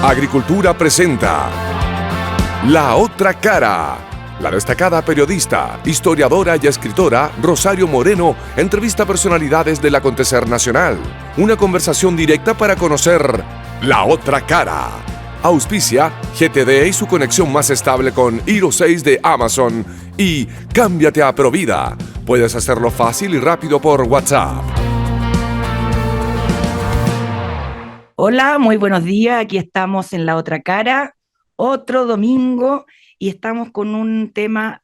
Agricultura presenta La Otra Cara. La destacada periodista, historiadora y escritora Rosario Moreno entrevista personalidades del acontecer nacional. Una conversación directa para conocer la otra cara. Auspicia GTD y su conexión más estable con Hero 6 de Amazon. Y cámbiate a Provida. Puedes hacerlo fácil y rápido por WhatsApp. Hola, muy buenos días. Aquí estamos en La Otra Cara, otro domingo, y estamos con un tema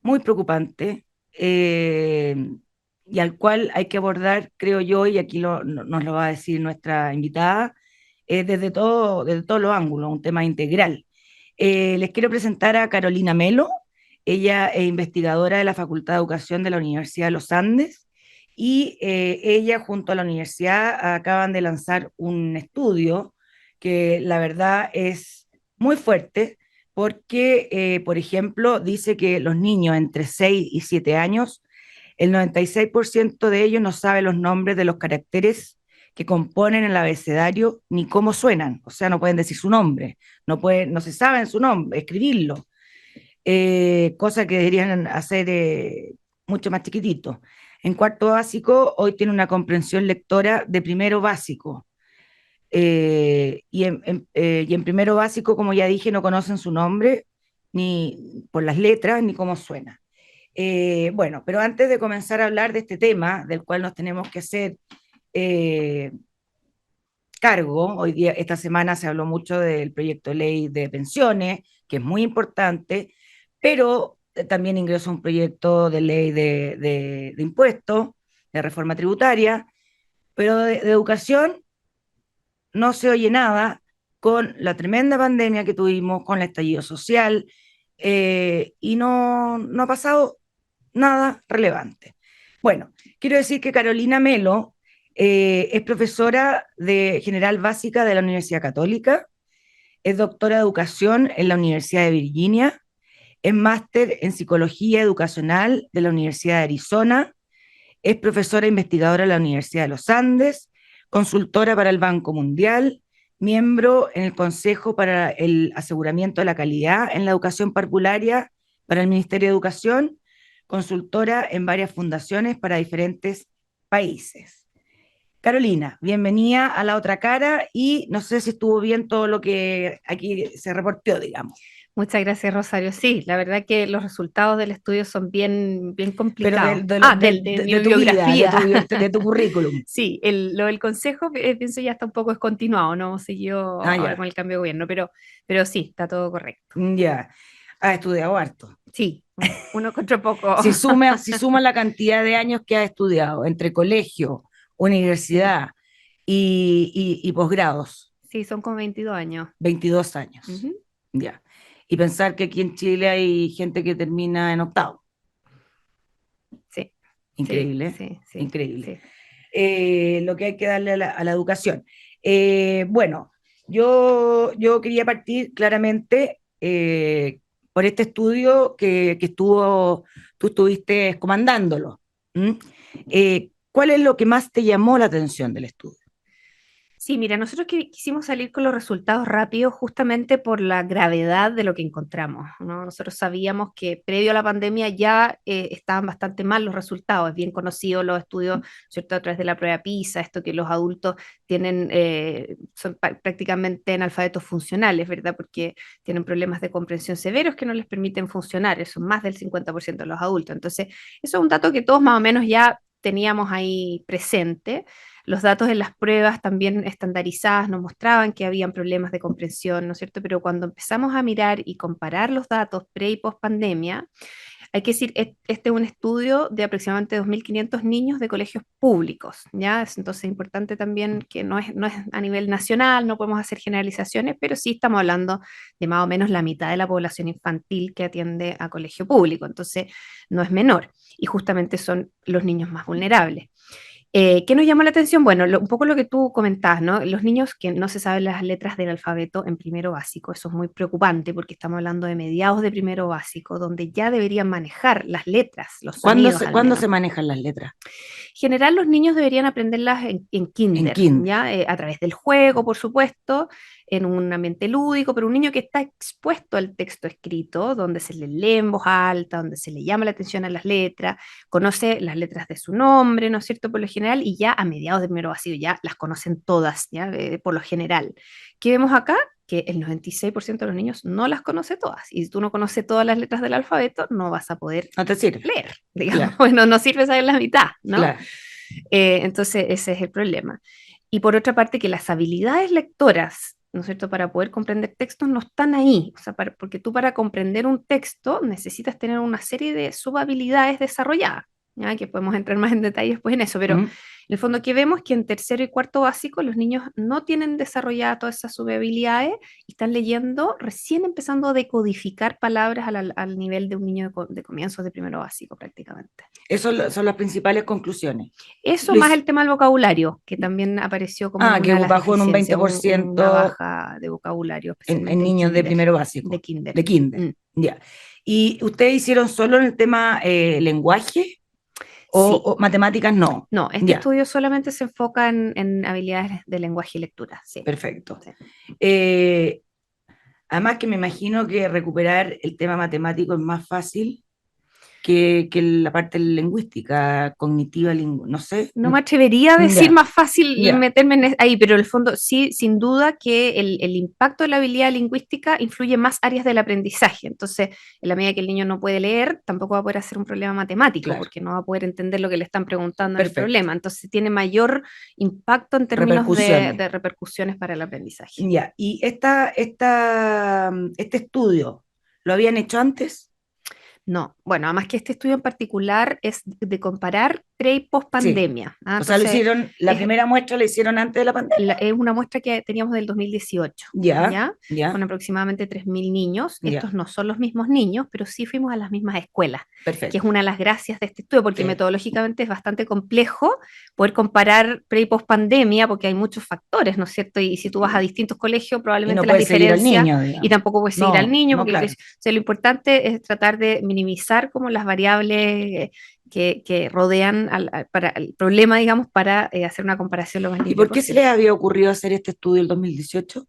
muy preocupante y al cual hay que abordar, creo yo, y aquí nos lo va a decir nuestra invitada, desde todos los ángulos, un tema integral. Les quiero presentar a Carolina Melo. Ella es investigadora de la Facultad de Educación de la Universidad de los Andes, y ella junto a la universidad acaban de lanzar un estudio que la verdad es muy fuerte porque, por ejemplo, dice que los niños entre 6 y 7 años, el 96% de ellos no sabe los nombres de los caracteres que componen el abecedario ni cómo suenan, o sea, no pueden decir su nombre, no se saben su nombre, escribirlo, cosa que deberían hacer mucho más chiquitito. En cuarto básico, hoy tiene una comprensión lectora de primero básico. Y en primero básico, como ya dije, no conocen su nombre, ni por las letras, ni cómo suena. Bueno, pero antes de comenzar a hablar de este tema, del cual nos tenemos que hacer eh, cargo, hoy día, esta semana se habló mucho del proyecto de ley de pensiones, que es muy importante, pero también ingresó un proyecto de ley de impuestos, de reforma tributaria, pero de educación no se oye nada con la tremenda pandemia que tuvimos, con el estallido social, y no ha pasado nada relevante. Bueno, quiero decir que Carolina Melo es profesora de General Básica de la Universidad Católica, es doctora de Educación en la Universidad de Virginia, es máster en Psicología Educacional de la Universidad de Arizona, es profesora investigadora de la Universidad de los Andes, consultora para el Banco Mundial, miembro en el Consejo para el Aseguramiento de la Calidad en la Educación Parvularia para el Ministerio de Educación, consultora en varias fundaciones para diferentes países. Carolina, bienvenida a La Otra Cara, y no sé si estuvo bien todo lo que aquí se reportó, digamos. Muchas gracias, Rosario. Sí, la verdad que los resultados del estudio son bien Pero complicados. de Mi tu vida, bibliografía. de tu currículum. Sí, lo del consejo pienso ya está un poco descontinuado, no siguió Ah, ahora ya, con el cambio de gobierno, pero sí, está todo correcto. ya. Has estudiado harto. Sí, uno contra poco. Si suma la cantidad de años que has estudiado entre colegio, universidad y posgrados, Sí, son como 22 años. 22 años, Ujú. ya. Y pensar que aquí en Chile hay gente que termina en octavo. Sí, Increíble, ¿eh? sí, sí, Increíble. sí. Lo que hay que darle a la educación. Bueno, yo quería partir claramente por este estudio que tú estuviste comandándolo. ¿Mm? ¿Cuál es lo que más te llamó la atención del estudio? Sí, mira, nosotros quisimos salir con los resultados rápidos justamente por la gravedad de lo que encontramos, ¿no? Nosotros sabíamos que previo a la pandemia ya estaban bastante mal los resultados. Es bien conocido los estudios, ¿cierto? A través de la prueba PISA, esto que los adultos tienen, son prácticamente analfabetos funcionales, ¿verdad? Porque tienen problemas de comprensión severos que no les permiten funcionar. Eso es más del 50% de los adultos. Entonces, eso es un dato que todos más o menos ya teníamos ahí presente. Los datos en las pruebas también estandarizadas nos mostraban que habían problemas de comprensión, ¿no es cierto? Pero cuando empezamos a mirar y comparar los datos pre y post pandemia, hay que decir, este es un estudio de aproximadamente 2.500 niños de colegios públicos, ¿ya? Entonces es importante también que no es a nivel nacional, no podemos hacer generalizaciones, pero sí estamos hablando de más o menos la mitad de la población infantil que atiende a colegio público, entonces no es menor, y justamente son los niños más vulnerables. ¿Qué nos llamó la atención? Bueno, un poco lo que tú comentabas, ¿no? Los niños que no se saben las letras del alfabeto en primero básico, eso es muy preocupante porque estamos hablando de mediados de primero básico, donde ya deberían manejar las letras, los sonidos al ¿Cuándo menos. se manejan las letras? En general, los niños deberían aprenderlas en En kinder, kinder. ¿ya? A través del juego, por supuesto, en un ambiente lúdico, pero un niño que está expuesto al texto escrito, donde se le lee en voz alta, donde se le llama la atención a las letras, conoce las letras de su nombre, ¿no es cierto? Por lo general, y ya a mediados de primero básico ya las conocen todas, ¿ya? Por lo general. ¿Qué vemos acá? Que el 96% de los niños no las conoce todas. Y si tú no conoces todas las letras del alfabeto, no vas a poder No te sirve. leer, digamos. Claro. Bueno, no sirve saber la mitad, ¿no? Claro. Entonces, ese es el problema. Y por otra parte, que las habilidades lectoras, ¿no es cierto?, para poder comprender textos no están ahí. O sea, porque tú para comprender un texto necesitas tener una serie de subhabilidades desarrolladas, ¿ya? Que podemos entrar más en detalle después en eso, pero en el fondo que vemos que en tercero y cuarto básico los niños no tienen desarrolladas todas esas subhabilidades y están leyendo, recién empezando a decodificar palabras al nivel de un niño de comienzos de primero básico prácticamente. Esas son las principales conclusiones. Eso más el tema del vocabulario, que también apareció como una que de las bajó en un deficiencias, 20% una baja de vocabulario, en especialmente niños de kinder, primero básico. de kinder. De kinder. Ya. ¿Y ustedes hicieron solo en el tema lenguaje? ¿O matemáticas no? No, este estudio solamente se enfoca en habilidades de lenguaje y lectura. Sí. Perfecto. Sí. Además que me imagino que recuperar el tema matemático es más fácil que la parte lingüística, cognitiva, no sé. No me atrevería a decir más fácil meterme ahí, pero en el fondo sí, sin duda que el impacto de la habilidad lingüística influye en más áreas del aprendizaje. Entonces, en la medida que el niño no puede leer, tampoco va a poder hacer un problema matemático, porque no va a poder entender lo que le están preguntando en el problema. Entonces, tiene mayor impacto en términos de repercusiones para el aprendizaje. Ya, y este estudio, ¿lo habían hecho antes? No, bueno, además que este estudio en particular es de comparar pre y post pandemia. Sí. O sea, la primera muestra la hicieron antes de la pandemia. Es una muestra que teníamos del 2018, ya. Con aproximadamente 3.000 niños. Estos no son los mismos niños, pero sí fuimos a las mismas escuelas. Perfecto. Que es una de las gracias de este estudio, porque metodológicamente es bastante complejo poder comparar pre y post pandemia, porque hay muchos factores, ¿no es cierto? Y si tú vas a distintos colegios, probablemente las diferencias, y tampoco puedes seguir al niño, porque claro. Lo importante es tratar de minimizar como las variables que rodean para el problema, digamos, para hacer una comparación lo más limpia. ¿Y por qué se les había ocurrido hacer este estudio el 2018?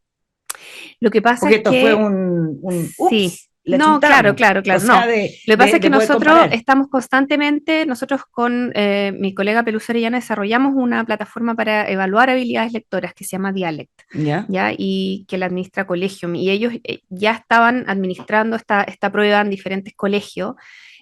Lo que pasa porque es que... esto fue un sí. No, claro. O sea, no. Lo que pasa es que nosotros estamos constantemente, nosotros con mi colega Pelusa Orellana desarrollamos una plataforma para evaluar habilidades lectoras que se llama Dialect, ¿ya? Y que la administra Colegium. Y ellos ya estaban administrando esta prueba en diferentes colegios.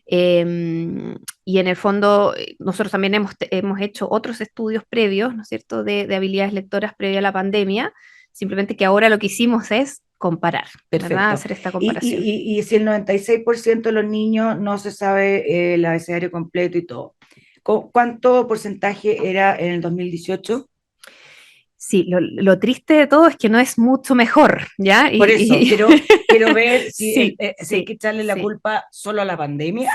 Y en el fondo nosotros también hemos hecho otros estudios previos, ¿no es cierto?, de habilidades lectoras previa a la pandemia, simplemente que ahora lo que hicimos es comparar, ¿verdad? Hacer esta comparación. Y si el 96% de los niños no se sabe el abecedario completo y todo, ¿cuánto porcentaje era en el 2018? Sí, lo triste de todo es que no es mucho mejor, ¿ya? Por eso, quiero ver si hay que echarle la culpa solo a la pandemia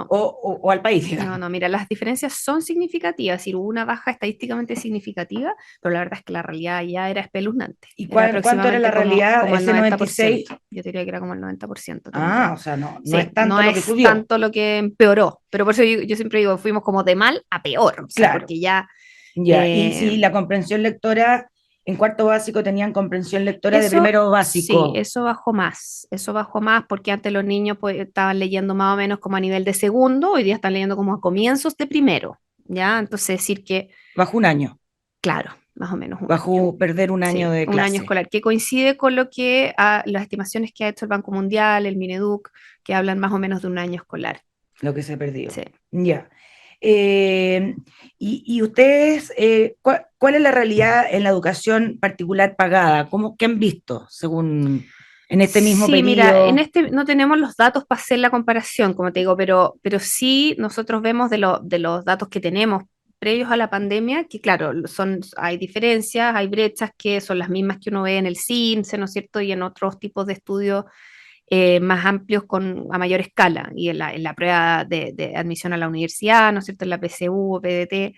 o al país. Digamos. No, mira, las diferencias son significativas, y hubo una baja estadísticamente significativa, pero la verdad es que la realidad ya era espeluznante. ¿Y cuánto era la realidad? Como ¿Ese 96%? Yo diría que era como el 90%. O sea, no es tanto lo que subió. No es tanto lo que empeoró, pero por eso yo siempre digo, fuimos como de mal a peor, o sea, porque ya... y si la comprensión lectora, en cuarto básico tenían comprensión lectora de primero básico. Sí, eso bajó más porque antes los niños pues, estaban leyendo más o menos como a nivel de segundo, hoy día están leyendo como a comienzos de primero, ¿ya? Entonces decir que... Bajó un año. Claro, más o menos perder un año de clase. Un año escolar, que coincide con lo que las estimaciones que ha hecho el Banco Mundial, el Mineduc, que hablan más o menos de un año escolar. Lo que se ha perdido. Sí. Ya. Y ustedes, ¿cuál es la realidad en la educación particular pagada? ¿Qué han visto según en este mismo periodo? Sí, mira, en este no tenemos los datos para hacer la comparación, como te digo, pero sí nosotros vemos de los datos que tenemos previos a la pandemia, que claro, hay diferencias, hay brechas que son las mismas que uno ve en el CINCE, ¿no es cierto? Y en otros tipos de estudios más amplios a mayor escala, y en la prueba de admisión a la universidad, ¿no es cierto?, en la PSU o PDT,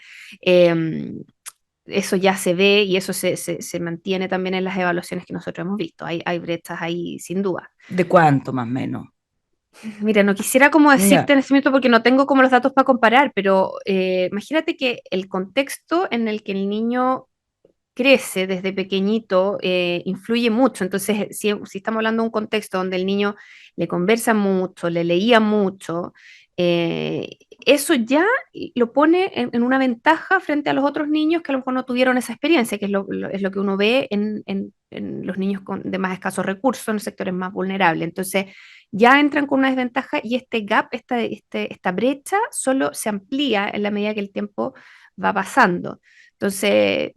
eso ya se ve y eso se mantiene también en las evaluaciones que nosotros hemos visto. Hay brechas ahí sin duda. ¿De cuánto más o menos? Mira, no quisiera como Ya, decirte en este momento porque no tengo como los datos para comparar, pero imagínate que el contexto en el que el niño crece desde pequeñito influye mucho. Entonces, si estamos hablando de un contexto donde el niño le conversa mucho, le leía mucho, eso ya lo pone en una ventaja frente a los otros niños que a lo mejor no tuvieron esa experiencia, que es lo que uno ve en los niños de más escasos recursos, en los sectores más vulnerables. Entonces, ya entran con una desventaja y este gap, esta brecha, solo se amplía en la medida que el tiempo va pasando. Entonces,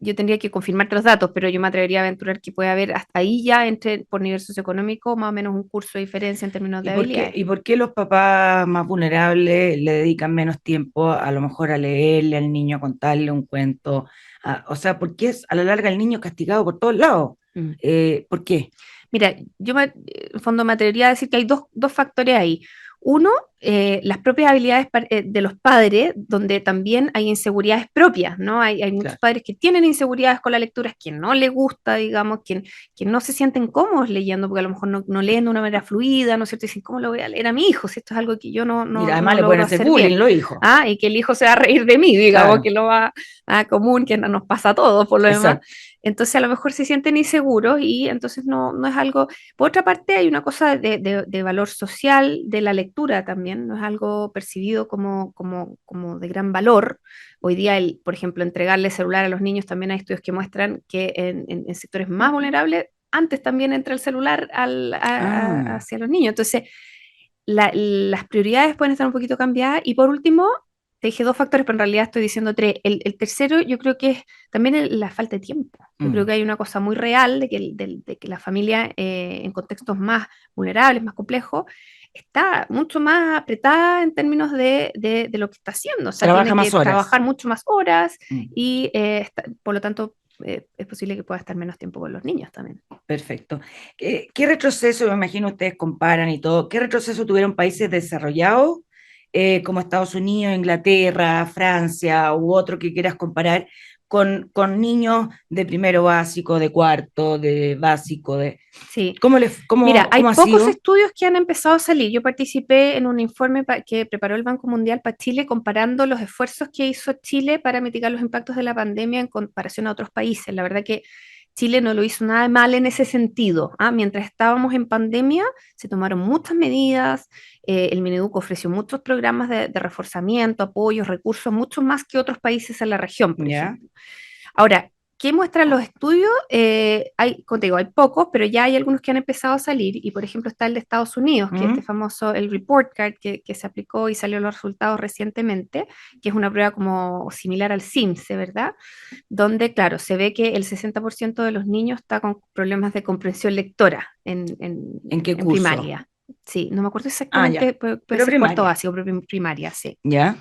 yo tendría que confirmarte los datos, pero yo me atrevería a aventurar que puede haber hasta ahí ya entre por nivel socioeconómico más o menos un curso de diferencia en términos de habilidades. y por qué los papás más vulnerables le dedican menos tiempo a lo mejor a leerle al niño, a contarle un cuento? O sea, ¿por qué a la larga el niño es castigado por todos lados? Mm. ¿Por qué? Mira, en el fondo me atrevería a decir que hay dos factores ahí. Uno, las propias habilidades de los padres, donde también hay inseguridades propias, ¿no? Hay muchos Claro. padres que tienen inseguridades con la lectura, quien no les gusta, digamos, quien no se sienten cómodos leyendo, porque a lo mejor no leen de una manera fluida, ¿no es cierto? Y dicen, ¿cómo lo voy a leer a mi hijo? Si esto es algo que yo Mira, además no le pueden logro hacer hacer bullying bien. los hijos. ¿Ah? Y que el hijo se va a reír de mí, digamos, Claro, que lo va a común, que no nos pasa a todos, por lo demás. exacto. Entonces a lo mejor se sienten inseguros y entonces no es algo. Por otra parte, hay una cosa de valor social de la lectura también, no es algo percibido como de gran valor. Hoy día, por ejemplo, entregarle celular a los niños, también hay estudios que muestran que en sectores más vulnerables, antes también entra el celular Ah, hacia los niños. Entonces, las prioridades pueden estar un poquito cambiadas. Y por último, te dije dos factores, pero en realidad estoy diciendo tres. El tercero, yo creo que es también la falta de tiempo. Yo creo mm, que hay una cosa muy real de que la familia en contextos más vulnerables, más complejos, está mucho más apretada en términos de lo que está haciendo. O sea, trabaja tiene que más horas. trabajar mucho más horas Mm, y por lo tanto es posible que pueda estar menos tiempo con los niños también. perfecto. ¿Qué retroceso, me imagino ustedes comparan y todo, qué retroceso tuvieron países desarrollados como Estados Unidos, Inglaterra, Francia u otro que quieras comparar con niños de primero básico, de cuarto, de básico, de... Sí. Mira, hay ¿Cómo ha pocos sido? estudios que han empezado a salir. Yo participé en un informe que preparó el Banco Mundial para Chile comparando los esfuerzos que hizo Chile para mitigar los impactos de la pandemia en comparación a otros países. La verdad que Chile no lo hizo nada mal en ese sentido. ¿Ah? Mientras estábamos en pandemia, se tomaron muchas medidas. El Mineduc ofreció muchos programas de reforzamiento, apoyos, recursos, mucho más que otros países en la región, por ¿Ya? ejemplo. Ahora, ¿qué muestran los estudios? Como te digo, hay pocos, pero ya hay algunos que han empezado a salir. Y por ejemplo está el de Estados Unidos, que es este ¿Mm? famoso, el Report Card, que se aplicó y salió los resultados recientemente, que es una prueba como similar al CIMSE, ¿verdad? Donde, claro, se ve que el 60% de los niños está con problemas de comprensión lectora ¿En qué en curso? primaria. Sí, no me acuerdo Ah, ya. exactamente, puede Pero ser cuarto primaria. básico, pero primaria, sí. ¿Ya?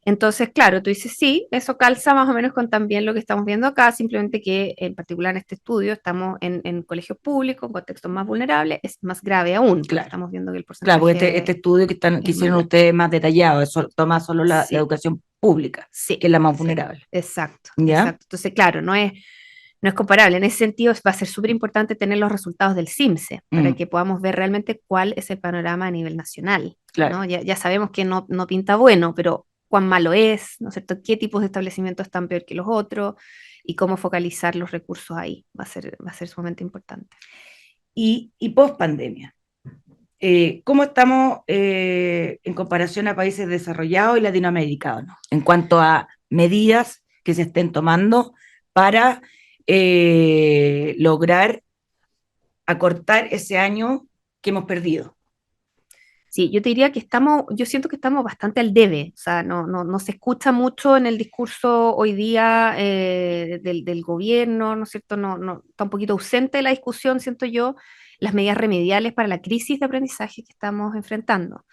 Entonces, claro, tú dices, sí, eso calza más o menos con también lo que estamos viendo acá, simplemente que en particular en este estudio estamos en colegios públicos, en contextos más vulnerables, es más grave aún, porque Claro. estamos viendo que el Claro, porque este porcentaje estudio que es hicieron mayor. ustedes más detallado, eso toma solo la Sí, educación pública, que sí, es la más sí, vulnerable. exacto, ¿Ya? exacto. Entonces, claro, no es comparable. En ese sentido, va a ser súper importante tener los resultados del CIMSE para Mm, que podamos ver realmente cuál es el panorama a nivel nacional, claro. ¿no? Ya sabemos que no pinta bueno, pero cuán malo es, ¿no es cierto? ¿Qué tipos de establecimientos están peor que los otros? Y cómo focalizar los recursos ahí va a ser sumamente importante. Y post pandemia, ¿cómo estamos en comparación a países desarrollados y latinoamericanos en cuanto a medidas que se estén tomando para lograr acortar ese año que hemos perdido? Sí, yo te diría que yo siento que estamos bastante al debe, o sea, no se escucha mucho en el discurso hoy día del gobierno, ¿no es cierto? Está un poquito ausente de la discusión, siento yo, las medidas remediales para la crisis de aprendizaje que estamos enfrentando.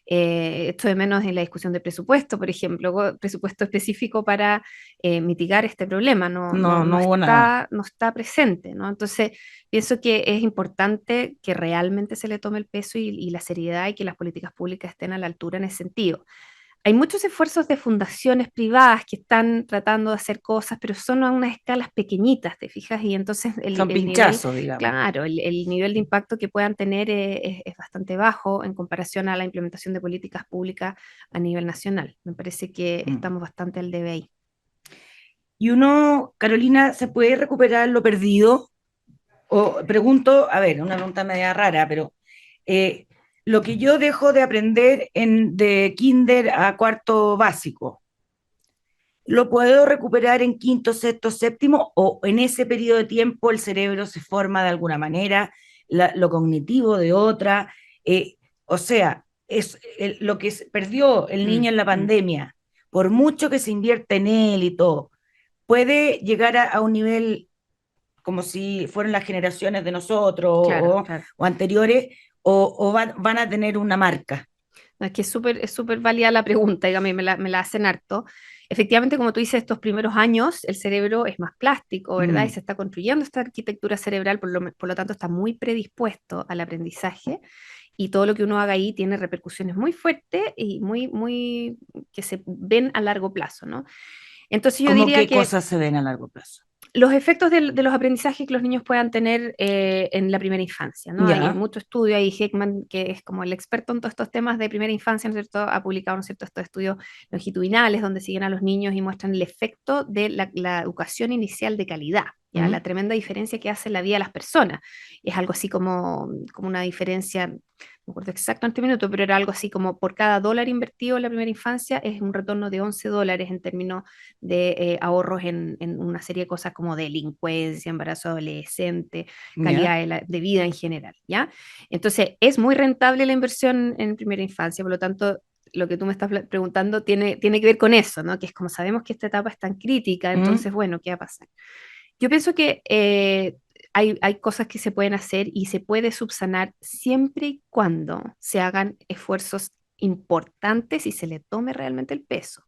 Esto de menos en la discusión de presupuesto, por ejemplo, presupuesto específico para mitigar este problema, No, no hubo nada. no está presente, ¿no? Entonces, pienso que es importante que realmente se le tome el peso y la seriedad y que las políticas públicas estén a la altura en ese sentido. Hay muchos esfuerzos de fundaciones privadas que están tratando de hacer cosas, pero son a unas escalas pequeñitas, ¿te fijas? Y entonces Son el nivel, pinchazos, digamos. claro, el nivel de impacto que puedan tener es bastante bajo en comparación a la implementación de políticas públicas a nivel nacional. Me parece que Mm. estamos bastante al debe ahí. Y uno, Carolina, ¿se puede recuperar lo perdido? O pregunto, a ver, una pregunta media rara, pero eh, lo que yo dejo de aprender de kinder a cuarto básico, ¿lo puedo recuperar en quinto, sexto, séptimo? ¿O en ese periodo de tiempo el cerebro se forma de alguna manera, lo cognitivo de otra? O sea, lo que perdió el Mm, niño en la mm. pandemia, por mucho que se invierta en él y todo, puede llegar a un nivel como si fueran las generaciones de nosotros Claro, claro. o anteriores, o van a tener una marca. No, es que es súper válida la pregunta, dígame, me la hacen harto. Efectivamente, como tú dices, estos primeros años el cerebro es más plástico, ¿verdad? Y Mm. se está construyendo esta arquitectura cerebral, por lo tanto está muy predispuesto al aprendizaje y todo lo que uno haga ahí tiene repercusiones muy fuertes y muy que se ven a largo plazo, ¿no? Entonces yo ¿Cómo diría qué que cosas se ven a largo plazo? los efectos de los aprendizajes que los niños puedan tener en la primera infancia, ¿no? Hay Ya. mucho estudio, ahí Heckman, que es como el experto en todos estos temas de primera infancia, ¿no es cierto? Ha publicado, ¿no es cierto?, estos estudios longitudinales donde siguen a los niños y muestran el efecto de la educación inicial de calidad, ¿ya? Mm. La tremenda diferencia que hace en la vida de las personas. Es algo así como una diferencia, no me acuerdo exactamente el minuto, pero era algo así como por cada dólar invertido en la primera infancia es un retorno de $11 en términos de ahorros en una serie de cosas como delincuencia, embarazo adolescente, Ya. calidad de vida en general, ¿ya? Entonces, es muy rentable la inversión en primera infancia, por lo tanto, lo que tú me estás preguntando tiene que ver con eso, ¿no? Que es como sabemos que esta etapa es tan crítica, Mm. entonces, bueno, ¿qué va a pasar? Yo pienso que hay cosas que se pueden hacer y se puede subsanar siempre y cuando se hagan esfuerzos importantes y se le tome realmente el peso.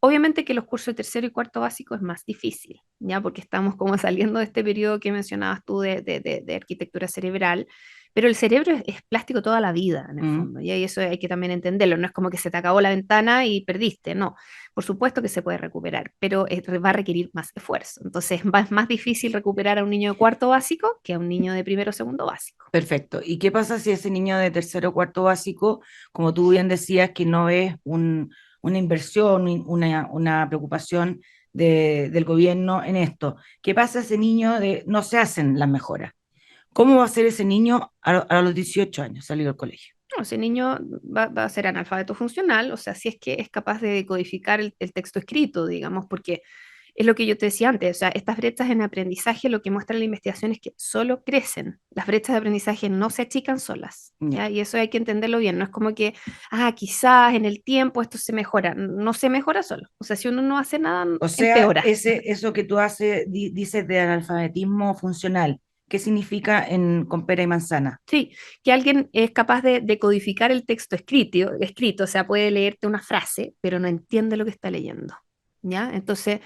Obviamente que los cursos de tercero y cuarto básico es más difícil, ¿ya? Porque estamos como saliendo de este periodo que mencionabas tú de arquitectura cerebral, pero el cerebro es plástico toda la vida, en el Mm. fondo, ¿ya? Y eso hay que también entenderlo, no es como que se te acabó la ventana y perdiste, no. Por supuesto que se puede recuperar, pero va a requerir más esfuerzo. Entonces es más difícil recuperar a un niño de cuarto básico que a un niño de primero o segundo básico. Perfecto. ¿Y qué pasa si ese niño de tercero o cuarto básico, como tú bien decías, que no es una inversión, una preocupación del gobierno en esto? ¿Qué pasa ese niño de no se hacen las mejoras? ¿Cómo va a ser ese niño a los 18 años, salir del colegio? No, ese niño va a ser analfabeto funcional, o sea, si es que es capaz de decodificar el texto escrito, digamos, porque es lo que yo te decía antes, o sea, estas brechas en aprendizaje lo que muestra la investigación es que solo crecen, las brechas de aprendizaje no se achican solas, Ya. ¿ya? Y eso hay que entenderlo bien, no es como que, quizás en el tiempo esto se mejora, no se mejora solo, o sea, si uno no hace nada, O sea, empeora. eso que tú dices de analfabetismo funcional, ¿qué significa con pera y manzana? Sí, que alguien es capaz de decodificar el texto escrito, o sea, puede leerte una frase, pero no entiende lo que está leyendo, ¿ya? Entonces,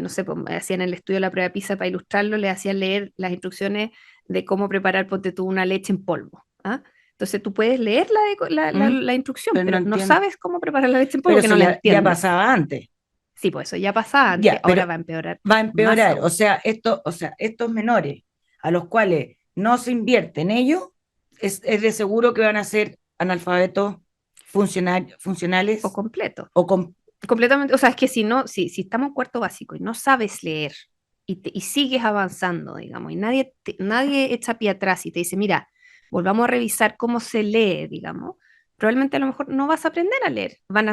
no sé, pues, hacían el estudio de la prueba PISA para ilustrarlo, le hacían leer las instrucciones de cómo preparar, ponte tú, una leche en polvo, ¿ah? Entonces tú puedes leer ¿Mm? la instrucción, Pero no pero no entiendo. sabes cómo preparar la leche en polvo Pero porque eso no la ya entiendes. pasaba antes. Sí, pues eso ya pasaba antes, Ya, ahora pero va a empeorar va a más empeorar. aún. O sea, estos menores a los cuales no se invierte en ellos, es de seguro que van a ser analfabetos O funcionales completo. o con... Completamente, o sea, es que si no, si estamos en cuarto básico y no sabes leer y sigues avanzando, digamos, y nadie echa pie atrás y te dice, mira, volvamos a revisar cómo se lee, digamos, probablemente a lo mejor no vas a aprender a leer, van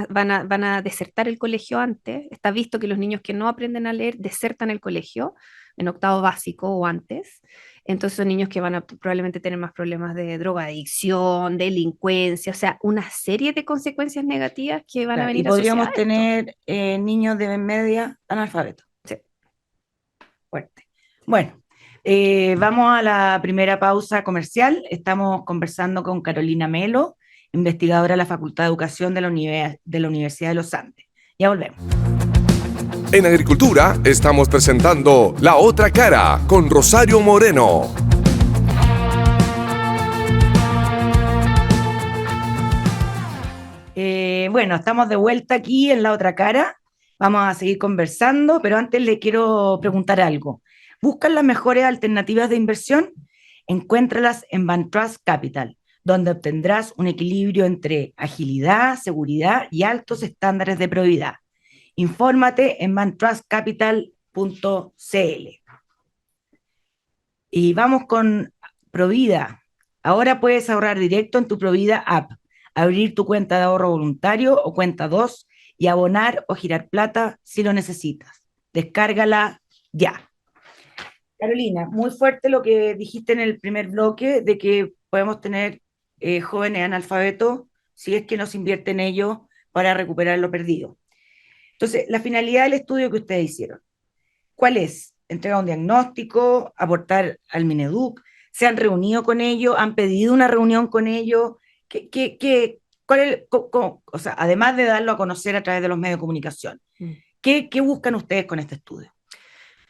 a desertar el colegio antes, está visto que los niños que no aprenden a leer desertan el colegio en octavo básico o antes, entonces son niños que van a probablemente tener más problemas de drogadicción, delincuencia, o sea, una serie de consecuencias negativas que van a Claro, y venir asociadas podríamos a esto. tener niños de media analfabetos. Sí. Fuerte. Bueno, vamos a la primera pausa comercial. Estamos conversando con Carolina Melo. investigadora de la Facultad de Educación de la Universidad de los Andes. Ya volvemos. En Agricultura estamos presentando La Otra Cara con Rosario Moreno. Bueno, estamos de vuelta aquí en La Otra Cara. Vamos a seguir conversando, pero antes le quiero preguntar algo. ¿Buscan las mejores alternativas de inversión? Encuéntralas en Bantrust Capital, donde obtendrás un equilibrio entre agilidad, seguridad y altos estándares de probidad. Infórmate en bantrustcapital.cl. Y vamos con Provida. Ahora puedes ahorrar directo en tu Provida app, abrir tu cuenta de ahorro voluntario o cuenta 2 y abonar o girar plata si lo necesitas. Descárgala ya. Carolina, muy fuerte lo que dijiste en el primer bloque de que podemos tener jóvenes analfabetos si es que no se invierte en ellos para recuperar lo perdido. Entonces, la finalidad del estudio que ustedes hicieron, ¿cuál es? ¿Entregar un diagnóstico? ¿Aportar al Mineduc? ¿Se han reunido con ellos? ¿Han pedido una reunión con ellos? ¿Cuál es, o sea, además de darlo a conocer a través de los medios de comunicación, ¿qué buscan ustedes con este estudio?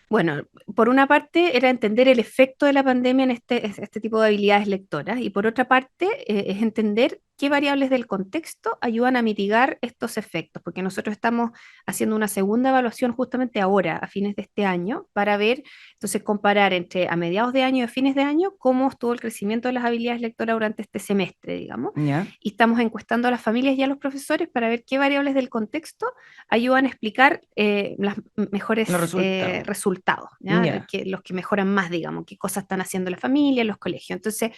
Bueno, por una parte era entender el efecto de la pandemia en este tipo de habilidades lectoras y por otra parte es entender qué variables del contexto ayudan a mitigar estos efectos, porque nosotros estamos haciendo una segunda evaluación justamente ahora, a fines de este año, para ver, entonces comparar entre a mediados de año y a fines de año cómo estuvo el crecimiento de las habilidades lectoras durante este semestre, digamos. ¿Ya? Y estamos encuestando a las familias y a los profesores para ver qué variables del contexto ayudan a explicar los mejores resultados, Yeah. los que mejoran más, digamos, qué cosas están haciendo las familias, los colegios. Entonces,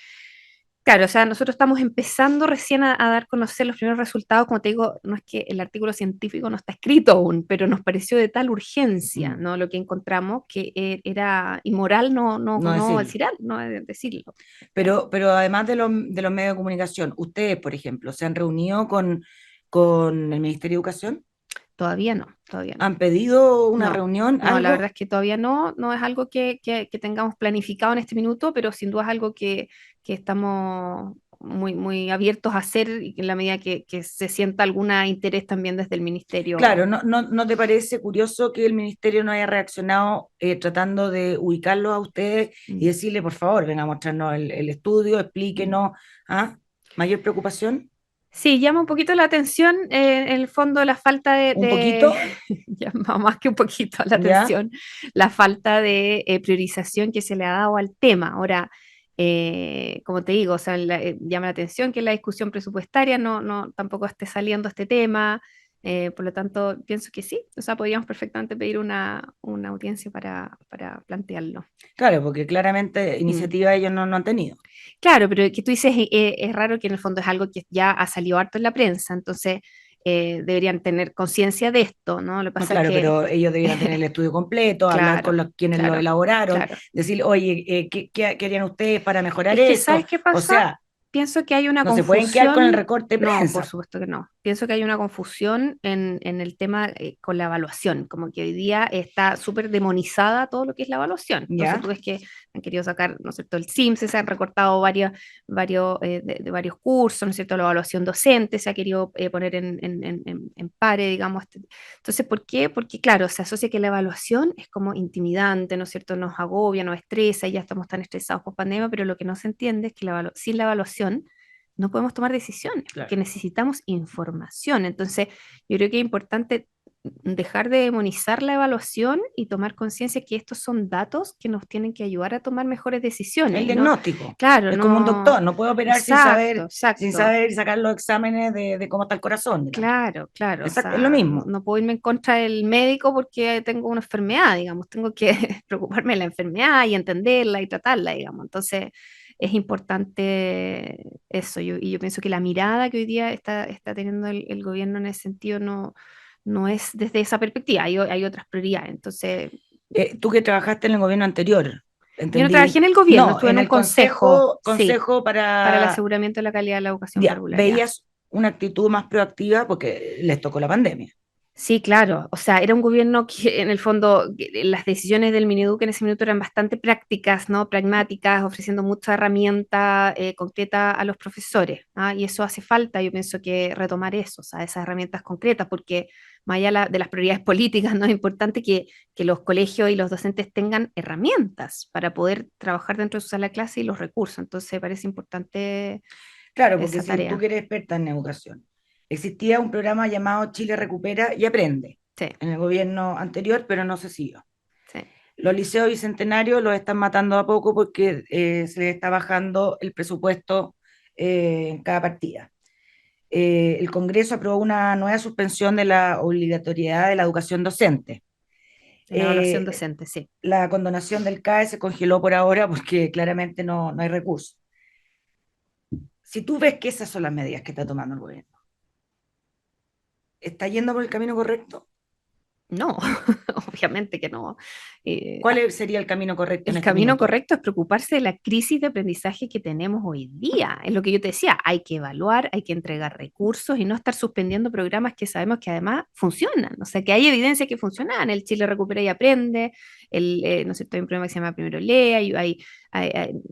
claro, o sea, nosotros estamos empezando recién a dar a conocer los primeros resultados. Como te digo, no es que el artículo científico no está escrito aún, pero nos pareció de tal urgencia, ¿no? Lo que encontramos que era inmoral no decirlo. Pero además de los medios de comunicación, ustedes, por ejemplo, ¿se han reunido con el Ministerio de Educación? Todavía no. ¿Han pedido una reunión? No, la verdad es que todavía no es algo que tengamos planificado en este minuto, pero sin duda es algo que estamos muy, muy abiertos a hacer y en la medida que se sienta algún interés también desde el Ministerio. Claro, ¿no te parece curioso que el Ministerio no haya reaccionado tratando de ubicarlos a ustedes y decirle, por favor, venga a mostrarnos el estudio, explíquenos? ¿Mayor preocupación? Sí, llama un poquito la atención, en el fondo, la falta de... ¿Un poquito? Llama más que un poquito la atención, la falta de priorización que se le ha dado al tema. Ahora, como te digo, o sea, llama la atención que en la discusión presupuestaria tampoco esté saliendo este tema, por lo tanto, pienso que sí, o sea, podríamos perfectamente pedir una audiencia para plantearlo. Claro, porque claramente iniciativa ellos no han tenido. Claro, pero que tú dices, es raro que en el fondo es algo que ya ha salido harto en la prensa, entonces deberían tener conciencia de esto, ¿no? Lo que pasa claro, es que... pero ellos deberían tener el estudio completo, hablar con quienes lo elaboraron, decir, oye, ¿qué querían ustedes para mejorar esto? ¿Sabes qué pasa? O sea, pienso que hay una no confusión. se pueden quedar con el recorte de prensa. No, por supuesto que no. Pienso que hay una confusión en el tema con la evaluación, como que hoy día está súper demonizada todo lo que es la evaluación. Entonces ¿Ya? tú ves que han querido sacar, ¿no es cierto?, el CIMSE, se han recortado varios cursos, ¿no es cierto?, la evaluación docente se ha querido poner en pare, digamos. Entonces, ¿por qué? Porque, claro, se asocia que la evaluación es como intimidante, ¿no es cierto?, nos agobia, nos estresa, y ya estamos tan estresados por pandemia, pero lo que no se entiende es que sin la evaluación no podemos tomar decisiones, Claro. porque necesitamos información. Entonces, yo creo que es importante dejar de demonizar la evaluación y tomar conciencia que estos son datos que nos tienen que ayudar a tomar mejores decisiones. El diagnóstico. Claro, es como un doctor, no puede operar sin saber y sacar los exámenes de cómo está el corazón. Digamos. Claro. Exacto, es lo mismo. No puedo irme en contra del médico porque tengo una enfermedad, digamos. Tengo que preocuparme de la enfermedad y entenderla y tratarla, digamos. Entonces, es importante eso. Y yo pienso que la mirada que hoy día está teniendo el gobierno en ese sentido no es desde esa perspectiva, hay otras prioridades. Entonces, tú que trabajaste en el gobierno anterior, ¿entendí? Yo no trabajé en el gobierno, estuve en un consejo sí, para el aseguramiento de la calidad de la educación. ¿Veías una actitud más proactiva porque les tocó la pandemia? Sí, claro. O sea, era un gobierno que en el fondo las decisiones del Mineduc en ese minuto eran bastante prácticas, ¿no? Pragmáticas, ofreciendo mucha herramienta concreta a los profesores, ¿ah? Y eso hace falta, yo pienso que retomar eso, o sea, esas herramientas concretas, porque más allá de las prioridades políticas, ¿no? Es importante que los colegios y los docentes tengan herramientas para poder trabajar dentro de su sala de clase y los recursos. Entonces, me parece importante Claro, porque esa si tú tarea. que eres experta en educación, existía un programa llamado Chile Recupera y Aprende Sí, en el gobierno anterior, pero no se siguió. sí. Los liceos bicentenarios los están matando a poco porque se les está bajando el presupuesto en cada partida. El Congreso aprobó una nueva suspensión de la obligatoriedad de la educación docente. De la evaluación Eh, docente, sí. la condonación del CAE se congeló por ahora porque claramente no hay recursos. Si tú ves que esas son las medidas que está tomando el gobierno, ¿está yendo por el camino correcto? No, obviamente que no. Eh, ¿Cuál sería el camino correcto en el este camino minuto? correcto es preocuparse de la crisis de aprendizaje que tenemos hoy día. Es lo que yo te decía, hay que evaluar, hay que entregar recursos y no estar suspendiendo programas que sabemos que además funcionan. O sea, que hay evidencia que funcionan. El Chile Recupera y Aprende, no sé, hay un programa que se llama Primero Lea, y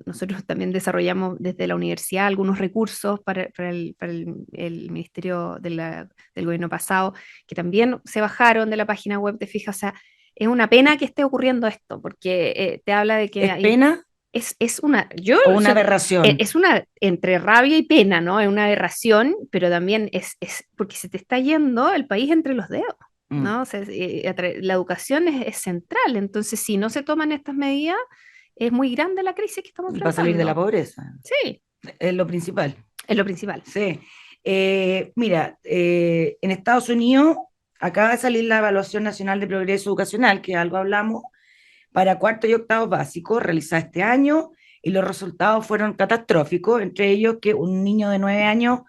nosotros también desarrollamos desde la universidad algunos recursos para el Ministerio del gobierno pasado, que también se bajaron de la página web, te fijas, o sea, es una pena que esté ocurriendo esto, porque te habla de que ¿Es pena es una, yo o una soy- aberración? es una entre rabia y pena, ¿no? Es una aberración, pero también es porque se te está yendo el país entre los dedos, Mm. ¿no? O sea, la educación es central, entonces si no se toman estas medidas, es muy grande la crisis que estamos Para salir de la enfrentando. pobreza, Sí, es lo principal. es lo principal. Sí. Mira, en Estados Unidos acaba de salir la Evaluación Nacional de Progreso Educacional, que algo hablamos, para cuarto y octavo básico, realizada este año, y los resultados fueron catastróficos, entre ellos que un niño de 9 años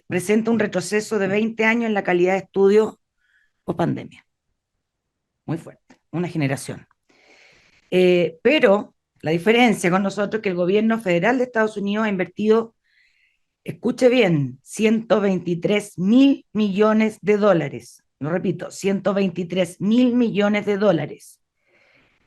presenta un retroceso de 20 años en la calidad de estudio post pandemia. Muy fuerte, una generación. Pero la diferencia con nosotros es que el gobierno federal de Estados Unidos ha invertido, escuche bien, 123.000 millones de dólares. Lo repito, 123.000 millones de dólares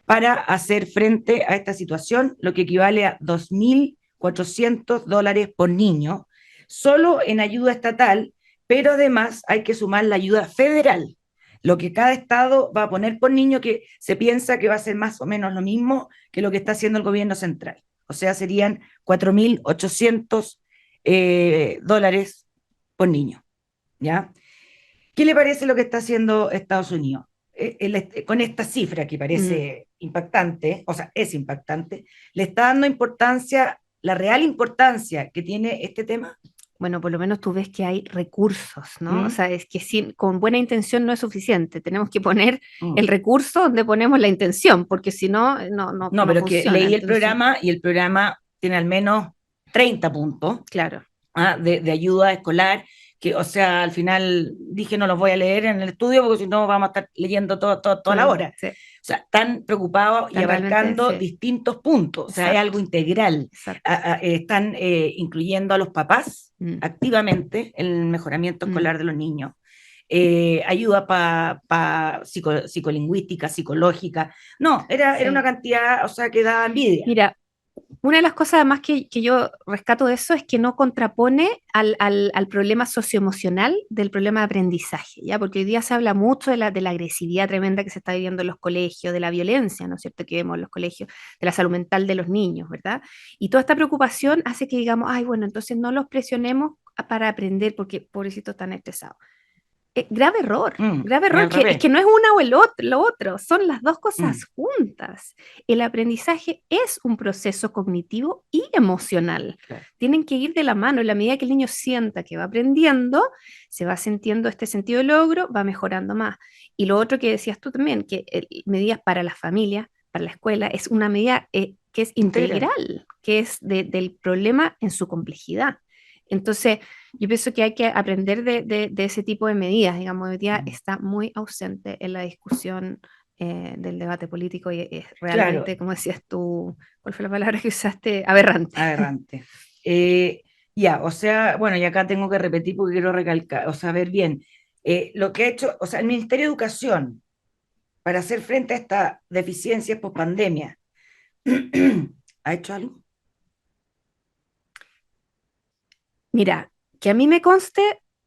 para hacer frente a esta situación, lo que equivale a $2.400 por niño, solo en ayuda estatal, pero además hay que sumar la ayuda federal, lo que cada estado va a poner por niño, que se piensa que va a ser más o menos lo mismo que lo que está haciendo el gobierno central. O sea, serían 4.800 dólares por niño. ¿Ya? ¿Qué le parece lo que está haciendo Estados Unidos? Con esta cifra que Mm. parece impactante, o sea, es impactante, le está dando importancia, la real importancia que tiene este tema. Bueno, por lo menos tú ves que hay recursos, ¿no? O ¿Mm? sea, es que con buena intención no es suficiente. Tenemos que poner el ¿Mm? recurso donde ponemos la intención, porque si no, No, no pero que funciona. leí el Entonces, programa y el programa tiene al menos 30 puntos claro, de ayuda escolar, que, o sea, al final dije no los voy a leer en el estudio porque si no vamos a estar leyendo toda la hora. sí, O sea, están preocupados y están realmente, abarcando sí, distintos puntos, o sea, es algo exacto, integral. exacto. Están incluyendo a los papás Mm, activamente en el mejoramiento mm, escolar de los niños. Ayuda psicolingüística, psicológica. No, era una sí. cantidad, o sea, que daba envidia. Mira, una de las cosas además que yo rescato de eso es que no contrapone al problema socioemocional del problema de aprendizaje, ¿ya? Porque hoy día se habla mucho de la agresividad tremenda que se está viviendo en los colegios, de la violencia, ¿no es cierto?, que vemos en los colegios, de la salud mental de los niños, ¿verdad? Y toda esta preocupación hace que digamos, ay, bueno, entonces no los presionemos para aprender porque pobrecitos están estresados. Grave Y error, al que es revés. que no es una o el otro, lo otro, son las dos Mm, cosas juntas. El aprendizaje es un proceso cognitivo y emocional. claro. Tienen que ir de la mano. En la medida que el niño sienta que va aprendiendo, se va sintiendo este sentido de logro, va mejorando más. Y lo otro que decías tú también, que medidas para la familia, para la escuela, es una medida que es Integral. integral, que es del problema en su complejidad. Entonces, yo pienso que hay que aprender de ese tipo de medidas. Digamos, hoy día Mm. está muy ausente en la discusión del debate político y es Claro, realmente, como decías tú, ¿cuál fue la palabra que usaste? Aberrante. aberrante. Ya, o sea, bueno, y acá tengo que repetir porque quiero recalcar, o sea, ver bien. Lo que ha hecho, o sea, el Ministerio de Educación, para hacer frente a esta deficiencia post pandemia, ¿ha hecho algo? Mira, que a mí me conste,